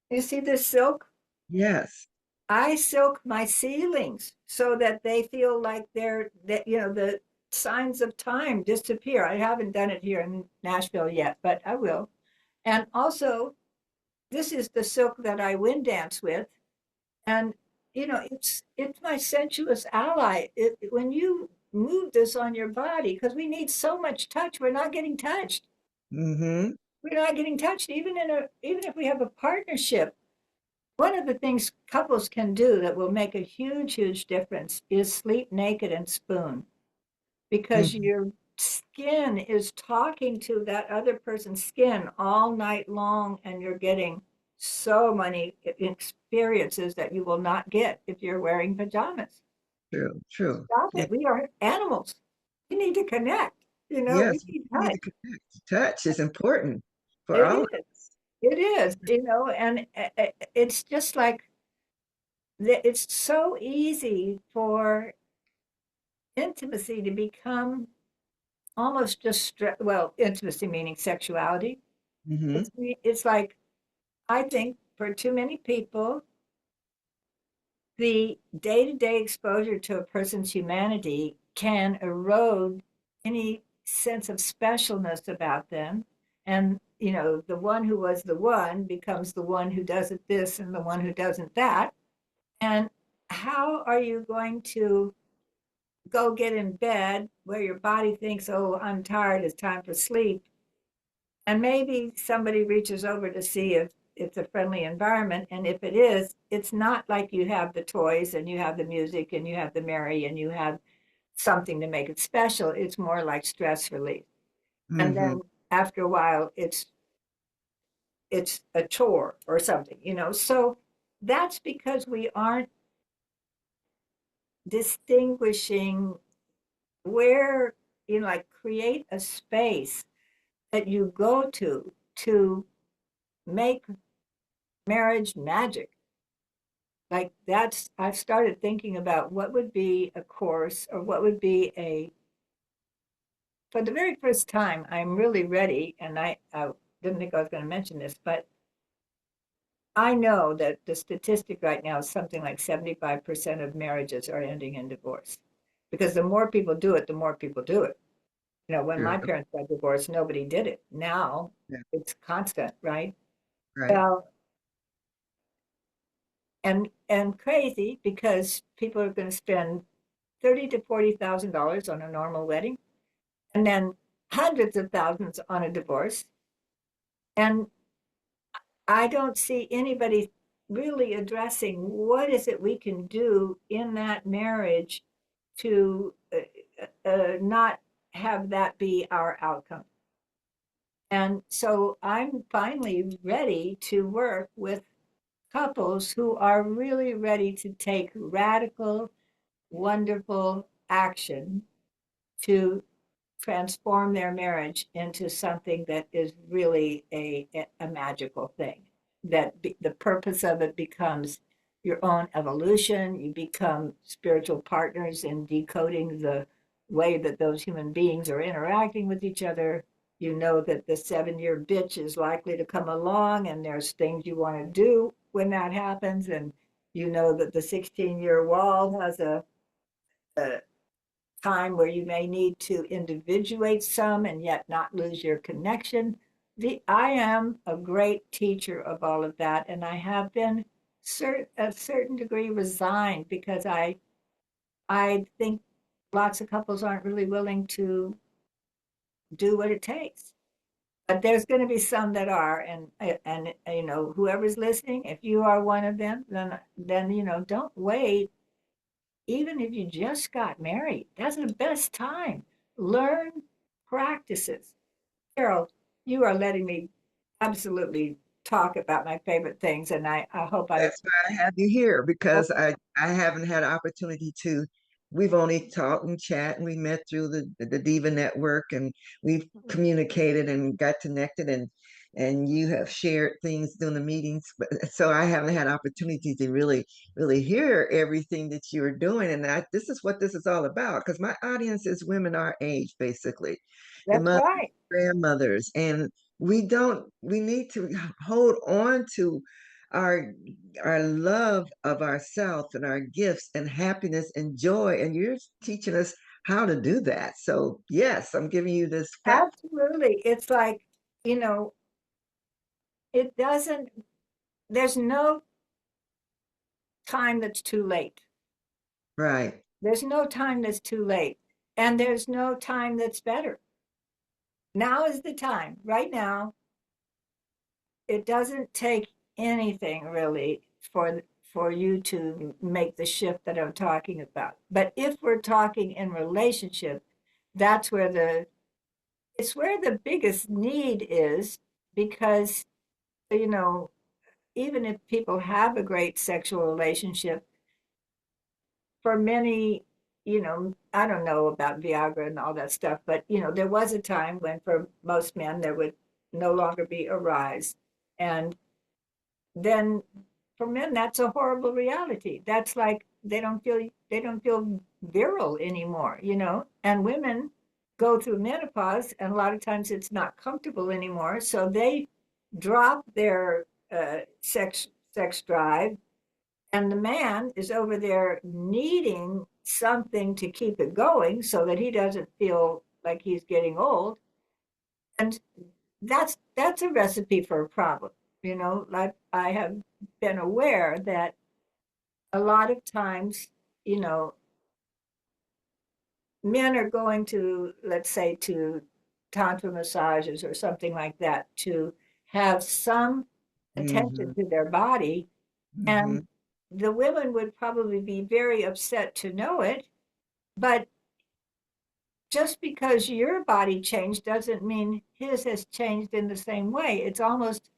You see this silk? Yes. I silk my ceilings so that they feel like that the signs of time disappear. I haven't done it here in Nashville yet, but I will. And also, this is the silk that I wind dance with, and it's my sensuous ally. When you move this on your body, because we need so much touch, we're not getting touched. Mm-hmm. We're not getting touched, even if we have a partnership. One of the things couples can do that will make a huge, huge difference is sleep naked and spoon because Mm-hmm. your skin is talking to that other person's skin all night long, and you're getting so many experiences that you will not get if you're wearing pajamas. True. True. Stop Yeah. it. We are animals. We need to connect. We Yes. need We need touch. to connect. Touch is important for It all of is. us. It is, and it's just like it's so easy for intimacy to become almost just well, intimacy meaning sexuality. Mm-hmm. It's like I think for too many people, the day-to-day exposure to a person's humanity can erode any sense of specialness about them. And the one who was the one becomes the one who doesn't this and the one who doesn't that. And how are you going to go get in bed where your body thinks, oh, I'm tired, it's time for sleep? And maybe somebody reaches over to see if it's a friendly environment. And if it is, it's not like you have the toys and you have the music and you have the Mary and you have something to make it special. It's more like stress relief. And Mm-hmm. then after a while, it's a chore or something. So that's because we aren't distinguishing where, like create a space that you go to make marriage magic. Like I've started thinking about what would be a course or what would be for the very first time, I'm really ready. And I didn't think I was going to mention this, but I know that the statistic right now is something like 75% of marriages are ending in divorce because the more people do it, the more people do it. When True. my parents got divorced, nobody did it. Now Yeah. it's constant, right? Right. Well, and crazy because people are going to spend $30,000 to $40,000 on a normal wedding, and then hundreds of thousands on a divorce. And I don't see anybody really addressing what is it we can do in that marriage to not have that be our outcome. And so I'm finally ready to work with couples who are really ready to take radical, wonderful action to transform their marriage into something that is really a magical thing. The purpose of it becomes your own evolution. You become spiritual partners in decoding the way that those human beings are interacting with each other. You know that the 7-year bitch is likely to come along, and there's things you want to do when that happens. And you know that the 16-year wall has a time where you may need to individuate some and yet not lose your connection. I am a great teacher of all of that, and I have been a certain degree resigned because I think lots of couples aren't really willing to do what it takes. But there's going to be some that are, and you know, whoever's listening, if you are one of them, then you know, don't wait. Even if you just got married, that's the best time. Learn practices. Carol, you are letting me absolutely talk about my favorite things, and I hope I. That's why I have you here because I haven't had an opportunity to. We've only talked and chat, and we met through the Diva Network, and we've communicated and got connected, and you have shared things during the meetings. But so I haven't had opportunity to really hear everything that you're doing, and this is what this is all about. Because my audience is women our age, basically, and That's mothers, right. grandmothers, and we need to hold on to our our love of ourself and our gifts and happiness and joy, and you're teaching us how to do that. So yes, I'm giving you this platform. Absolutely. It's like, you know, it doesn't, there's no time that's too late. Right. There's no time that's too late. And there's no time that's better. Now is the time. Right now, it doesn't take anything really for you to make the shift that I'm talking about. But if we're talking in relationship, that's where it's where the biggest need is, because you know, even if people have a great sexual relationship, for many, you know, I don't know about Viagra and all that stuff, but you know, there was a time when for most men there would no longer be a rise. And then for men that's a horrible reality. That's like they don't feel virile anymore, you know. And women go through menopause, and a lot of times it's not comfortable anymore, so they drop their sex drive, and the man is over there needing something to keep it going so that he doesn't feel like he's getting old. And that's a recipe for a problem. You know, like I have been aware that a lot of times, you know, men are going to, let's say, to tantra massages or something like that to have some attention Hmm. to their body. Hmm. And the women would probably be very upset to know it, but just because your body changed doesn't mean his has changed in the same way. It's almost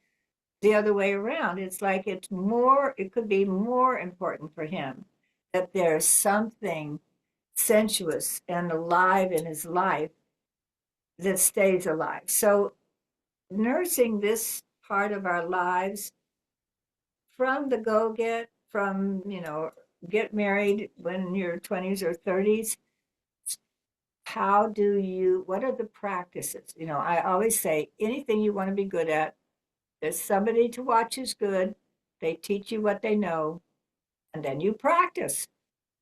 the other way around. It's like it could be more important for him that there's something sensuous and alive in his life that stays alive. So, nursing this part of our lives from the go get, from, you know, get married when you're 20s or 30s, what are the practices? You know, I always say anything you want to be good at, there's somebody to watch who's good. They teach you what they know, and then you practice,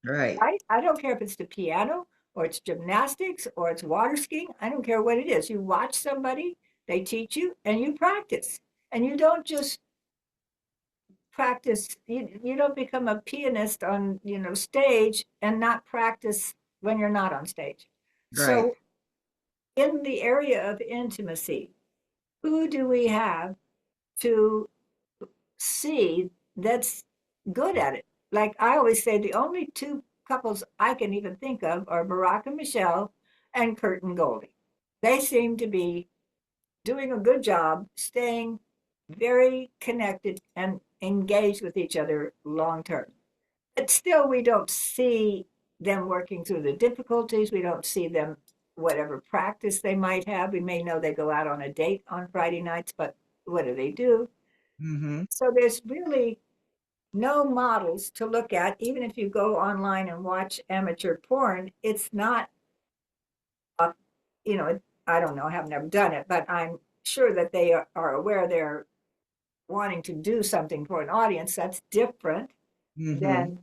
Right. right? I don't care if it's the piano or it's gymnastics or it's water skiing. I don't care what it is. You watch somebody, they teach you, and you practice. And you don't just practice, you don't become a pianist on, you know, stage and not practice when you're not on stage. Right. So in the area of intimacy, who do we have to see that's good at it? Like I always say, the only two couples I can even think of are Barack and Michelle and Kurt and Goldie. They seem to be doing a good job staying very connected and engaged with each other long term. But still, we don't see them working through the difficulties. We don't see them. whatever practice they might have. We may know they go out on a date on Friday nights, but what do they do? Mm-hmm. So there's really no models to look at. Even if you go online and watch amateur porn, it's not, uh, you know, I don't know, I have never done it, but I'm sure that they are aware they're wanting to do something for an audience that's different Mm-hmm. than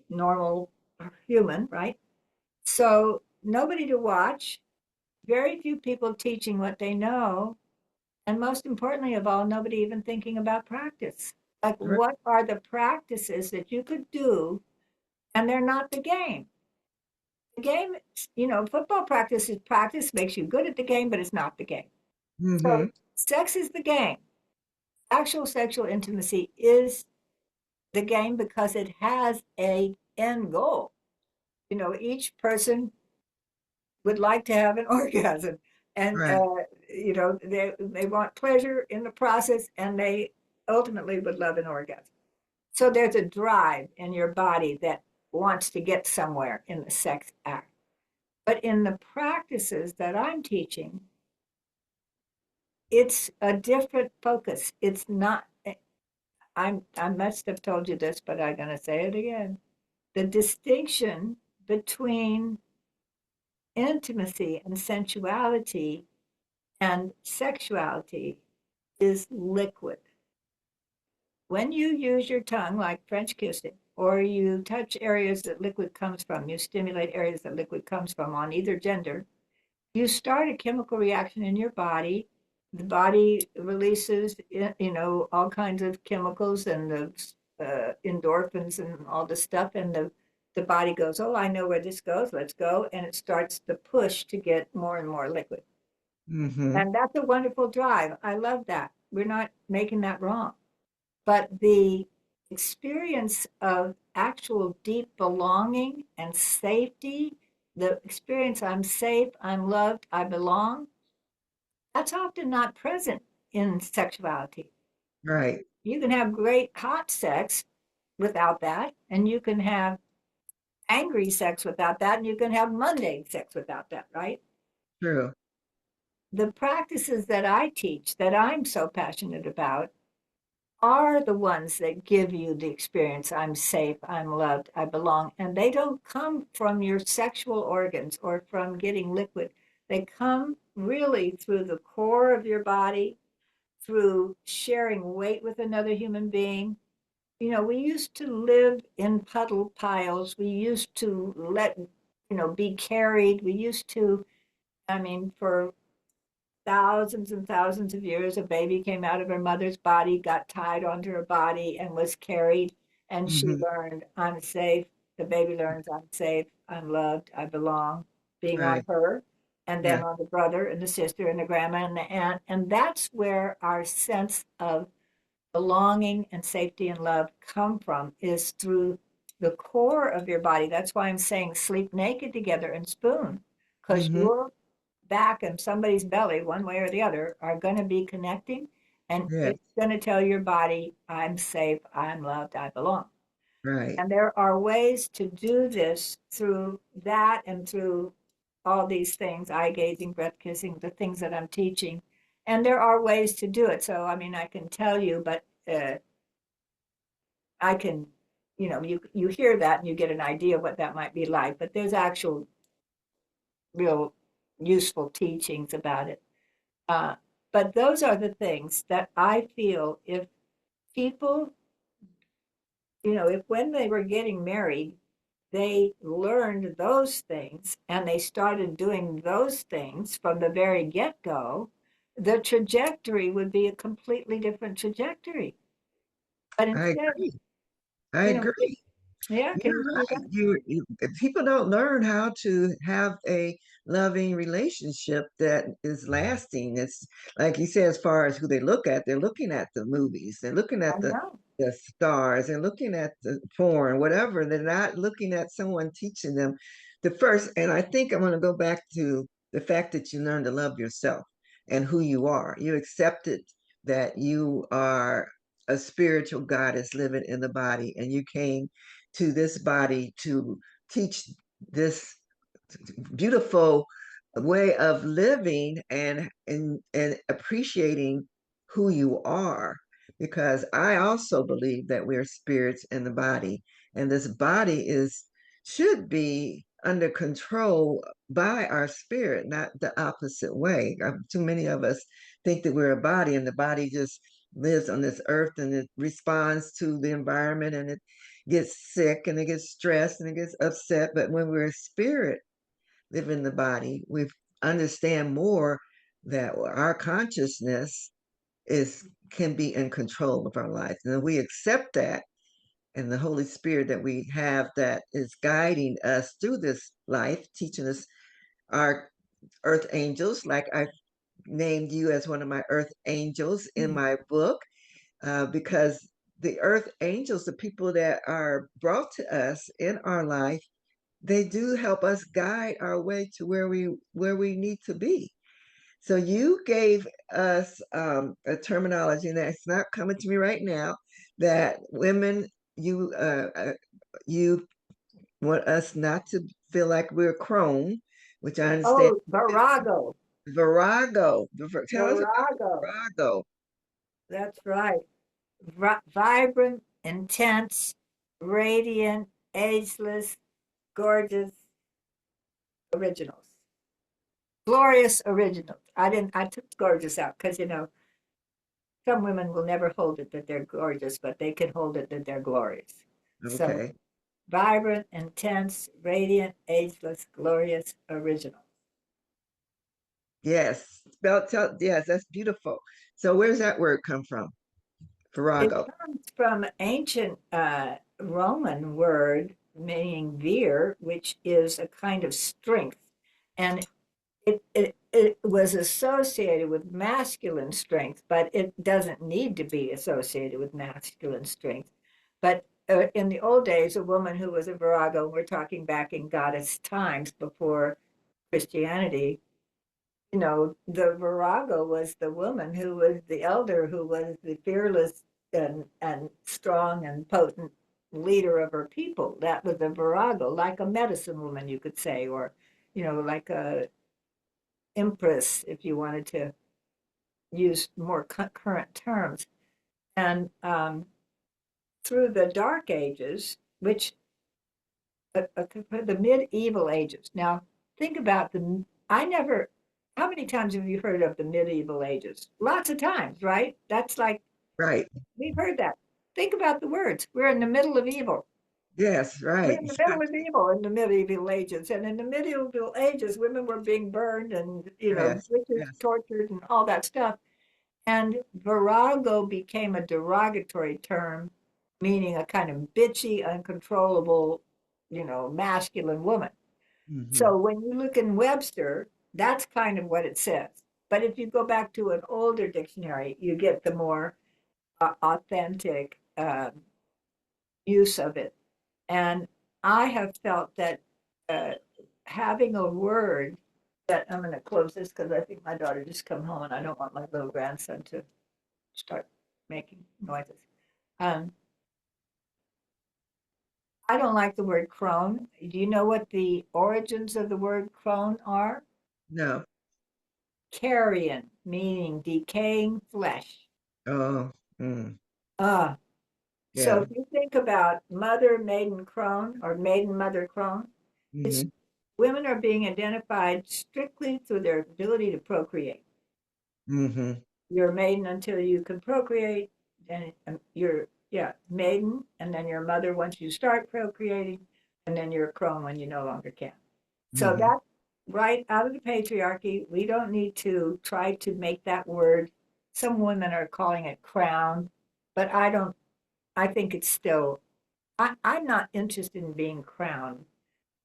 normal human, right? So nobody to watch, very few people teaching what they know, and most importantly of all, nobody even thinking about practice. Like, Right. what are the practices that you could do? And they're not the game. The game, football practice is practice, makes you good at the game, but it's not the game. Mm-hmm. So sex is the game. Actual sexual intimacy is the game because it has a end goal. Each person would like to have an orgasm, and Right. they want pleasure in the process, and they ultimately would love an orgasm. So there's a drive in your body that wants to get somewhere in the sex act. But in the practices that I'm teaching, it's a different focus. It's not, I must have told you this, but I'm going to say it again. The distinction between intimacy and sensuality and sexuality is liquid. When you use your tongue, like French kissing, or you touch areas that liquid comes from, you stimulate areas that liquid comes from on either gender, you start a chemical reaction in your body. The body releases, all kinds of chemicals and the endorphins and all the stuff, and the body goes, "Oh, I know where this goes. Let's go," and it starts the push to get more and more liquid. Mm-hmm. And that's a wonderful drive. I love that. We're not making that wrong. But the experience of actual deep belonging and safety, the experience I'm safe, I'm loved, I belong, that's often not present in sexuality. Right. You can have great hot sex without that, and you can have angry sex without that, and you can have mundane sex without that, right? True. The practices that I teach, that I'm so passionate about, are the ones that give you the experience I'm safe, I'm loved, I belong. And they don't come from your sexual organs or from getting liquid. They come really through the core of your body, through sharing weight with another human being. We used to live in puddle piles. We used to be carried. We used to, I mean, for thousands and thousands of years, a baby came out of her mother's body, got tied onto her body, and was carried. And she Mm-hmm. learned, I'm safe. The baby learns, I'm safe, I'm loved, I belong, being on Right. her, and then Yeah. on the brother and the sister and the grandma and the aunt. And that's where our sense of belonging and safety and love come from, is through the core of your body. That's why I'm saying sleep naked together and spoon, because Mm-hmm. your back and somebody's belly, one way or the other, are going to be connecting. And Yeah. it's going to tell your body, I'm safe, I'm loved, I belong. Right. And there are ways to do this through that and through all these things, eye gazing, breath kissing, the things that I'm teaching. And there are ways to do it. So, I mean, I can tell you, but I can, you hear that and you get an idea of what that might be like. But there's actual, real useful teachings about it. Uh, but those are the things that I feel, if people, if when they were getting married, they learned those things and they started doing those things from the very get go, the trajectory would be a completely different trajectory. But I instead, agree. I you know, agree. yeah, can You're you see right. that? If people don't learn how to have a loving relationship that is lasting. It's like you said, as far as who they look at, they're looking at the movies, they're looking I at know. the stars, and looking at the porn, whatever. They're not looking at someone teaching them the first. And I think I'm going to go back to the fact that you learn to love yourself and who you are. You accepted that you are a spiritual goddess living in the body, and you came to this body to teach this beautiful way of living and appreciating who you are, because I also believe that we're spirits in the body, and this body is should be under control by our spirit, not the opposite way. Too many of us think that we're a body, and the body just lives on this earth and it responds to the environment, and it gets sick and it gets stressed and it gets upset. But when we're a spirit live in the body, we understand more that our consciousness is can be in control of our life. And we accept that, and the Holy Spirit that we have that is guiding us through this life, teaching us our earth angels, like I named you as one of my earth angels in my book, because the earth angels, the people that are brought to us in our life, they do help us guide our way to where we need to be. So you gave us a terminology that's not coming to me right now. That women, you want us not to feel like we're crone, which I understand. Oh, virago. Virago. Tell us about Virago. virago. That's right. Vibrant, intense, radiant, ageless, gorgeous originals. Glorious originals. I took gorgeous out because, some women will never hold it that they're gorgeous, but they can hold it that they're glorious. So Okay. vibrant, intense, radiant, ageless, glorious, original. Yes. Yes, that's beautiful. So where's that word come from? It Virago. comes from ancient Roman word meaning vir, which is a kind of strength. And it was associated with masculine strength, but it doesn't need to be associated with masculine strength. But in the old days, a woman who was a virago, we're talking back in goddess times before Christianity, the virago was the woman who was the elder, who was the fearless and strong and potent leader of her people. That was a virago, like a medicine woman, you could say, or, like a empress, if you wanted to use more current terms. And through the Dark Ages, which the medieval ages. Now, think about I never, how many times have you heard of the medieval ages? Lots of times, right? That's like, Right. we've heard that. Think about the words. We're in the middle of evil. Yes, We're right. in the middle of evil in the medieval ages. And in the medieval ages, women were being burned and, Yes, witches yes. tortured and all that stuff. And virago became a derogatory term, meaning a kind of bitchy, uncontrollable, masculine woman. Hmm. So when you look in Webster, that's kind of what it says. But if you go back to an older dictionary, you get the more authentic use of it. And I have felt that uh, having a word that I'm going to close this because I think my daughter just come home and I don't want my little grandson to start making noises. Um, I don't like the word crone. Do you know what the origins of the word crone are? No. Carrion, meaning decaying flesh. Oh, mm, Ah, so yeah. if you think about mother, maiden, crone, or maiden, mother, crone, it's Hmm. women are being identified strictly through their ability to procreate. Hmm. You're a maiden until you can procreate, and you're yeah maiden, and then you're a mother once you start procreating, and then you're a crone when you no longer can. So Hmm. that's right out of the patriarchy. We don't need to try to make that word. Some women are calling it crown, but I don't. I think it's still. I'm not interested in being crowned.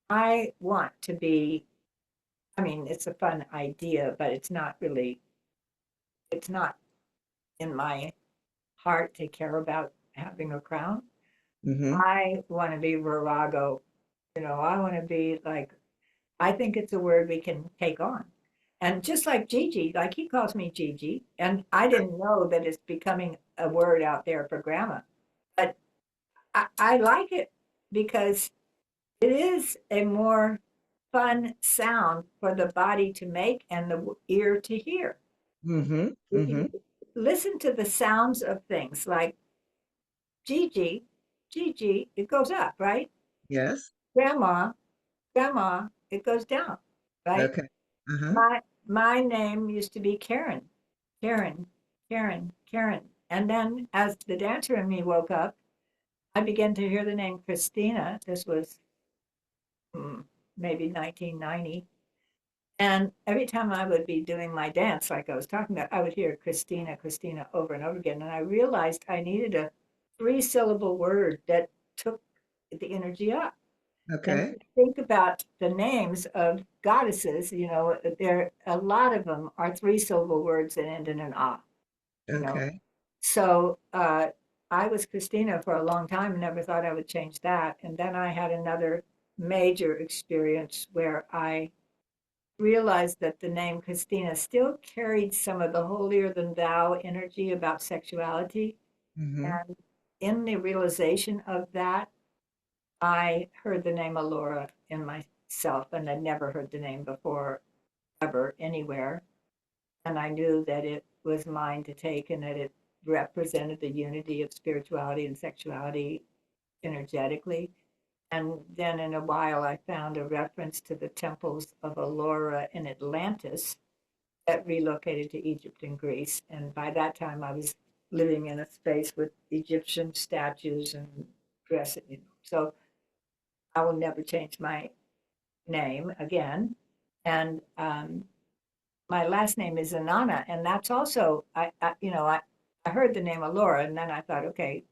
I want to be. I mean, it's a fun idea, but it's not really. It's not in my heart to care about having a crown. Hmm. I want to be virago. I want to be like, I think it's a word we can take on. And just like Gigi, like he calls me Gigi, and I didn't know that it's becoming a word out there for grandma. But I like it because it is a more fun sound for the body to make and the ear to hear. Mm-hmm. If Mm-hmm. you listen to the sounds of things like Gigi, Gigi, it goes up, right? Yes. Grandma, grandma, it goes down, right? Okay. Uh-huh. My name used to be Karen, Karen, Karen, Karen. And then as the dancer in me woke up, I began to hear the name Christina. This was maybe 1990. And every time I would be doing my dance, like I was talking about, I would hear Christina, Christina over and over again. And I realized I needed a three-syllable word that took the energy up. And if Okay. you think about the names of goddesses, you know, there a lot of them are three-syllable words that end in an ah, you know. Okay. So I was Christina for a long time and never thought I would change that. And then I had another major experience where I realized that the name Christina still carried some of the holier than thou energy about sexuality. Mm-hmm. And in the realization of that, I heard the name Alorah in myself, and I'd never heard the name before, ever, anywhere. And I knew that it was mine to take and that it represented the unity of spirituality and sexuality energetically. And then in a while, I found a reference to the temples of Alorah in Atlantis that relocated to Egypt and Greece. And by that time, I was living in a space with Egyptian statues and dressing. You know. So I will never change my name again. And my last name is Inanna, and that's also I heard the name Alora, and then I thought, okay,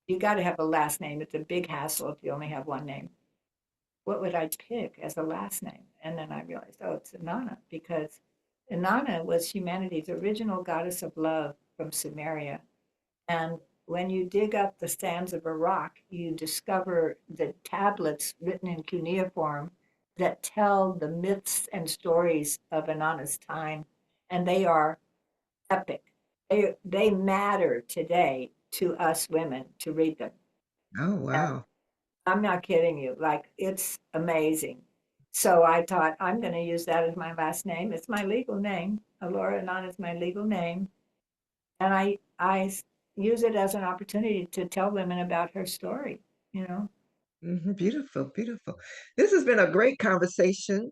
you got to have a last name. It's a big hassle if you only have one name. What would I pick as a last name? And then I realized, oh, it's Inanna because Inanna was humanity's original goddess of love from Sumeria. And when you dig up the sands of Iraq, you discover the tablets written in cuneiform that tell the myths and stories of Inanna's time, and they are epic. They matter today to us women to read them. Oh, And wow. I'm not kidding you. Like, it's amazing. So I thought, I'm going to use that as my last name. It's my legal name. Alora Inanna is my legal name. And I use it as an opportunity to tell women about her story, you know. Hmm. Beautiful, beautiful. This has been a great conversation.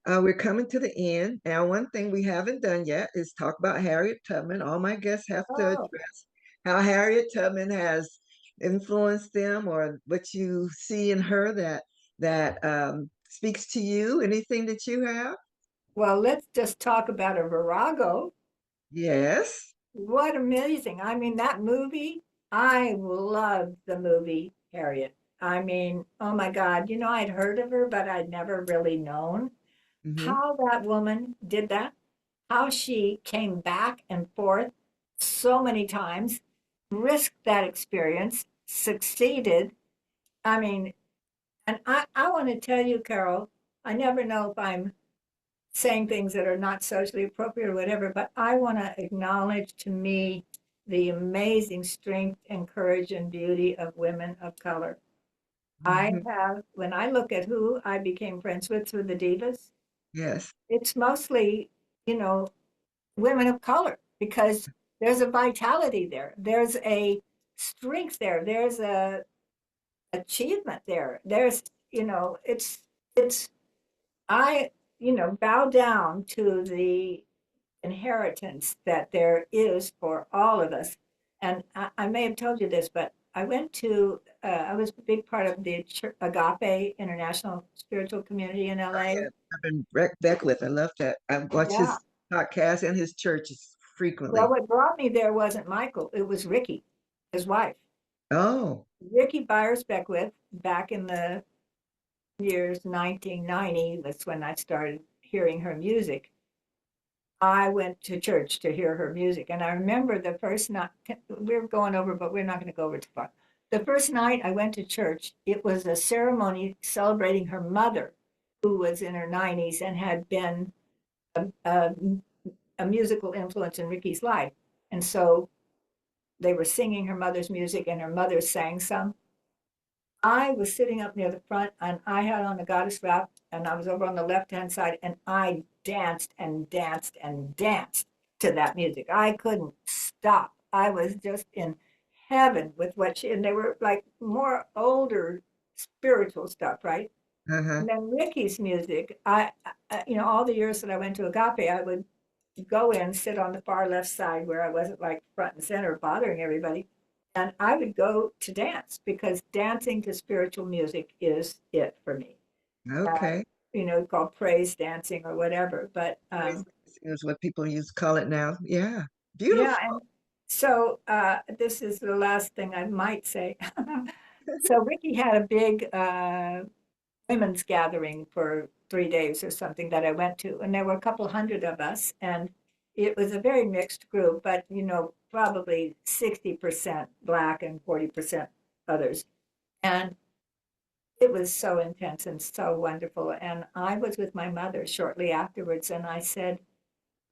We're coming to the end. Now, one thing we haven't done yet is talk about Harriet Tubman. All my guests have to Oh, address how Harriet Tubman has influenced them, or what you see in her that speaks to you. Anything that you have? well, let's just talk about a virago. Yes. What amazing. I mean, that movie, I loved the movie Harriet. I mean, oh my God, you know, I'd heard of her, but I'd never really known Hmm. how that woman did that, how she came back and forth so many times, risked that experience, succeeded. I mean, and I want to tell you, Carol, I never know if I'm saying things that are not socially appropriate or whatever, but I want to acknowledge to me the amazing strength and courage and beauty of women of color. I Hmm. have, when I look at who I became friends with through the divas, Yes. it's mostly, you know, women of color because there's a vitality there. There's a strength there. There's a achievement there. There's, you know, it's I, you know, bow down to the inheritance that there is for all of us. And I may have told you this, but I was a big part of the Agape International Spiritual Community in Oh, LA. yeah. I've been Beckwith. I love that. I watch Yeah. his podcast and his churches Well, frequently. what brought me there wasn't Michael, it was Ricky, his wife. Oh. Ricky Byers Beckwith, back in the years 1990, that's when I started hearing her music. I went to church to hear her music. And I remember the first night, we're going over, but we're not going to go over too far. The first night I went to church, it was a ceremony celebrating her mother, who was in her 90s and had been a, a, a musical influence in Ricky's life. And so they were singing her mother's music, and her mother sang some. I was sitting up near the front and I had on the goddess wrap and I was over on the left hand side and I danced and danced and danced to that music. I couldn't stop. I was just in heaven with what she, and they were like more older spiritual stuff, right? Uh-huh. And then Ricky's music, all the years that I went to Agape, I would go in, sit on the far left side where I wasn't like front and center bothering everybody. And I would go to dance because dancing to spiritual music is it for me. Uh, Okay. called praise dancing or whatever. But Praise is what people used to call it now. Yeah. yeah, Beautiful. and so this is the last thing I might say. So Ricky had a big women's gathering for 3 days or something that I went to, and there were a couple hundred of us, and it was a very mixed group, but probably 60% Black and 40% others. And it was so intense and so wonderful. And I was with my mother shortly afterwards, and I said,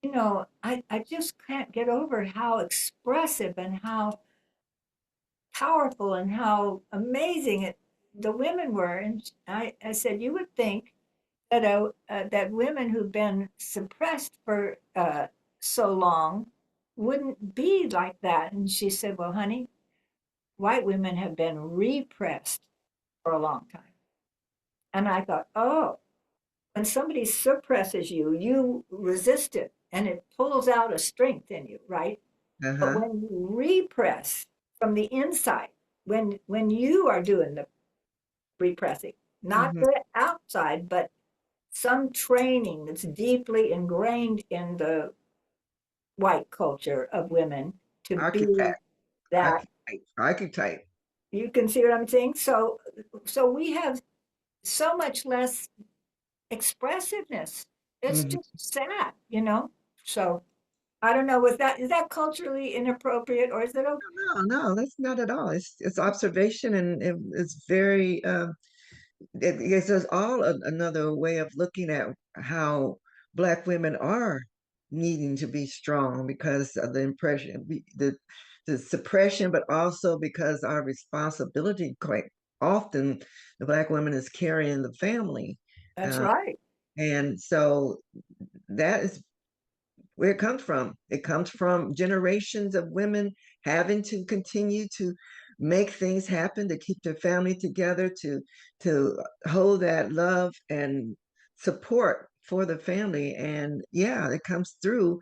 I just can't get over how expressive and how powerful and how amazing the women were. And I said, you would think that women who've been suppressed for so long wouldn't be like that. And she said, well, honey, white women have been repressed for a long time. And I thought, oh, when somebody suppresses you, you resist it and it pulls out a strength in you, right? But Uh-huh. when you repress from the inside, when you are doing the repressing, not Hmm. the outside, but some training that's deeply ingrained in the white culture of women to be Archetype. that. Archetype. Archetype. You can see what I'm saying? So we have so much less expressiveness. It's Hmm. just sad. So I don't know, is that culturally inappropriate or is it okay? No, no, that's not at all. It's observation, and it's very it's just all another way of looking at how Black women are needing to be strong because of the impression, the suppression, but also because our responsibility quite often the Black woman is carrying the family, That's uh, right. and so that is where it comes from. It comes from generations of women having to continue to make things happen, to keep their family together, to hold that love and support for the family. And yeah, it comes through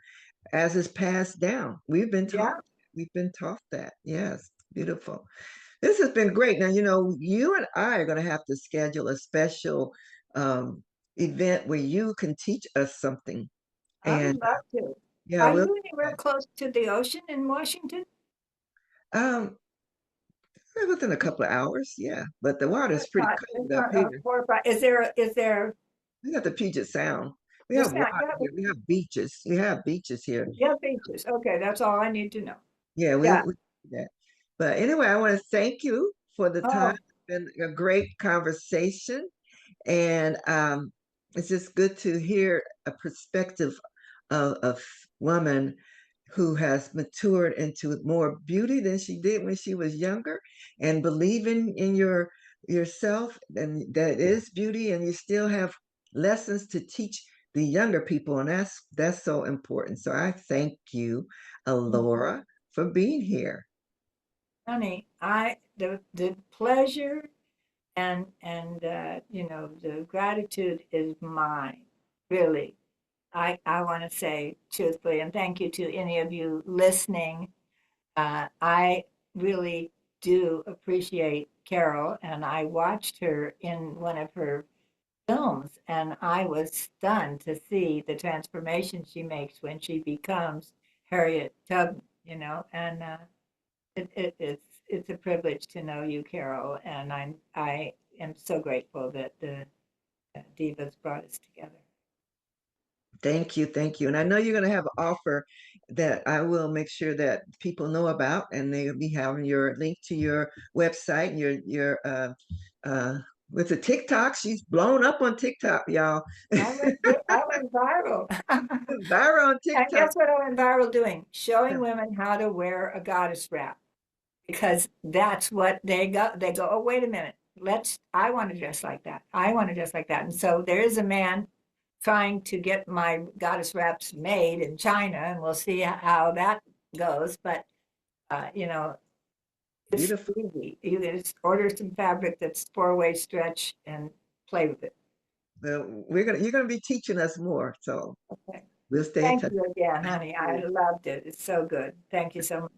as it's passed down. Yeah, We've been taught that. Yes, beautiful. This has been great. Now, you and I are going to have to schedule a special um, event where you can teach us something. I And would love to. yeah, Are we'll you anywhere close to the ocean in Washington? um within a couple of hours, yeah. But the water's pretty It's cold up not here. 4 or 5. Is there We got the Puget Sound. We the have sound? water Yeah, here. We have beaches. We have beaches here. yeah, beaches. Okay, that's all I need to know. Yeah, Yeah. we do that. But anyway, I want to thank you for the time. Oh, It's been a great conversation. And it's just good to hear a perspective of woman who has matured into more beauty than she did when she was younger, and believing in yourself, and that is beauty, and you still have lessons to teach the younger people, and that's so important. So I thank you, Alora, for being here. honey, the pleasure and the gratitude is mine. Really, I want to say truthfully, and thank you to any of you listening. I really do appreciate Carol, and I watched her in one of her films, and I was stunned to see the transformation she makes when she becomes Harriet Tubman. And it's a privilege to know you, Carol, and I am so grateful that the divas brought us together. Thank you, thank you. And I know you're going to have an offer that I will make sure that people know about, and they'll be having your link to your website and uh with the TikTok. She's blown up on TikTok, y'all. I went viral. Viral on And TikTok. guess what I went viral doing? Showing women how to wear a goddess wrap because that's what they go. They go, oh, wait a minute. I want to dress like that. I want to dress like that. And so there is a man trying to get my goddess wraps made in China, and we'll see how that goes. But you know, it's Beautiful. easy. You can just order some fabric that's 4-way stretch and play with it. Well, you're gonna be teaching us more, so Okay. we'll stay in Thank touch. you again, honey. I loved it. It's so good. Thank you so much.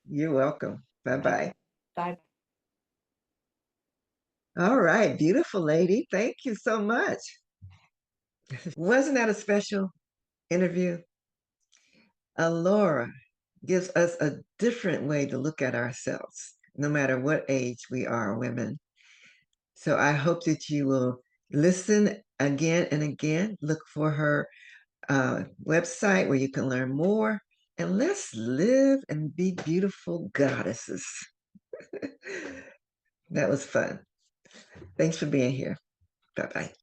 You're welcome. Bye Okay. bye. Bye. All right, beautiful lady. Thank you so much. Wasn't that a special interview? Alora gives us a different way to look at ourselves, no matter what age we are, women. So I hope that you will listen again and again. Look for her website where you can learn more. And let's live and be beautiful goddesses. That was fun. Thanks for being here. Bye bye.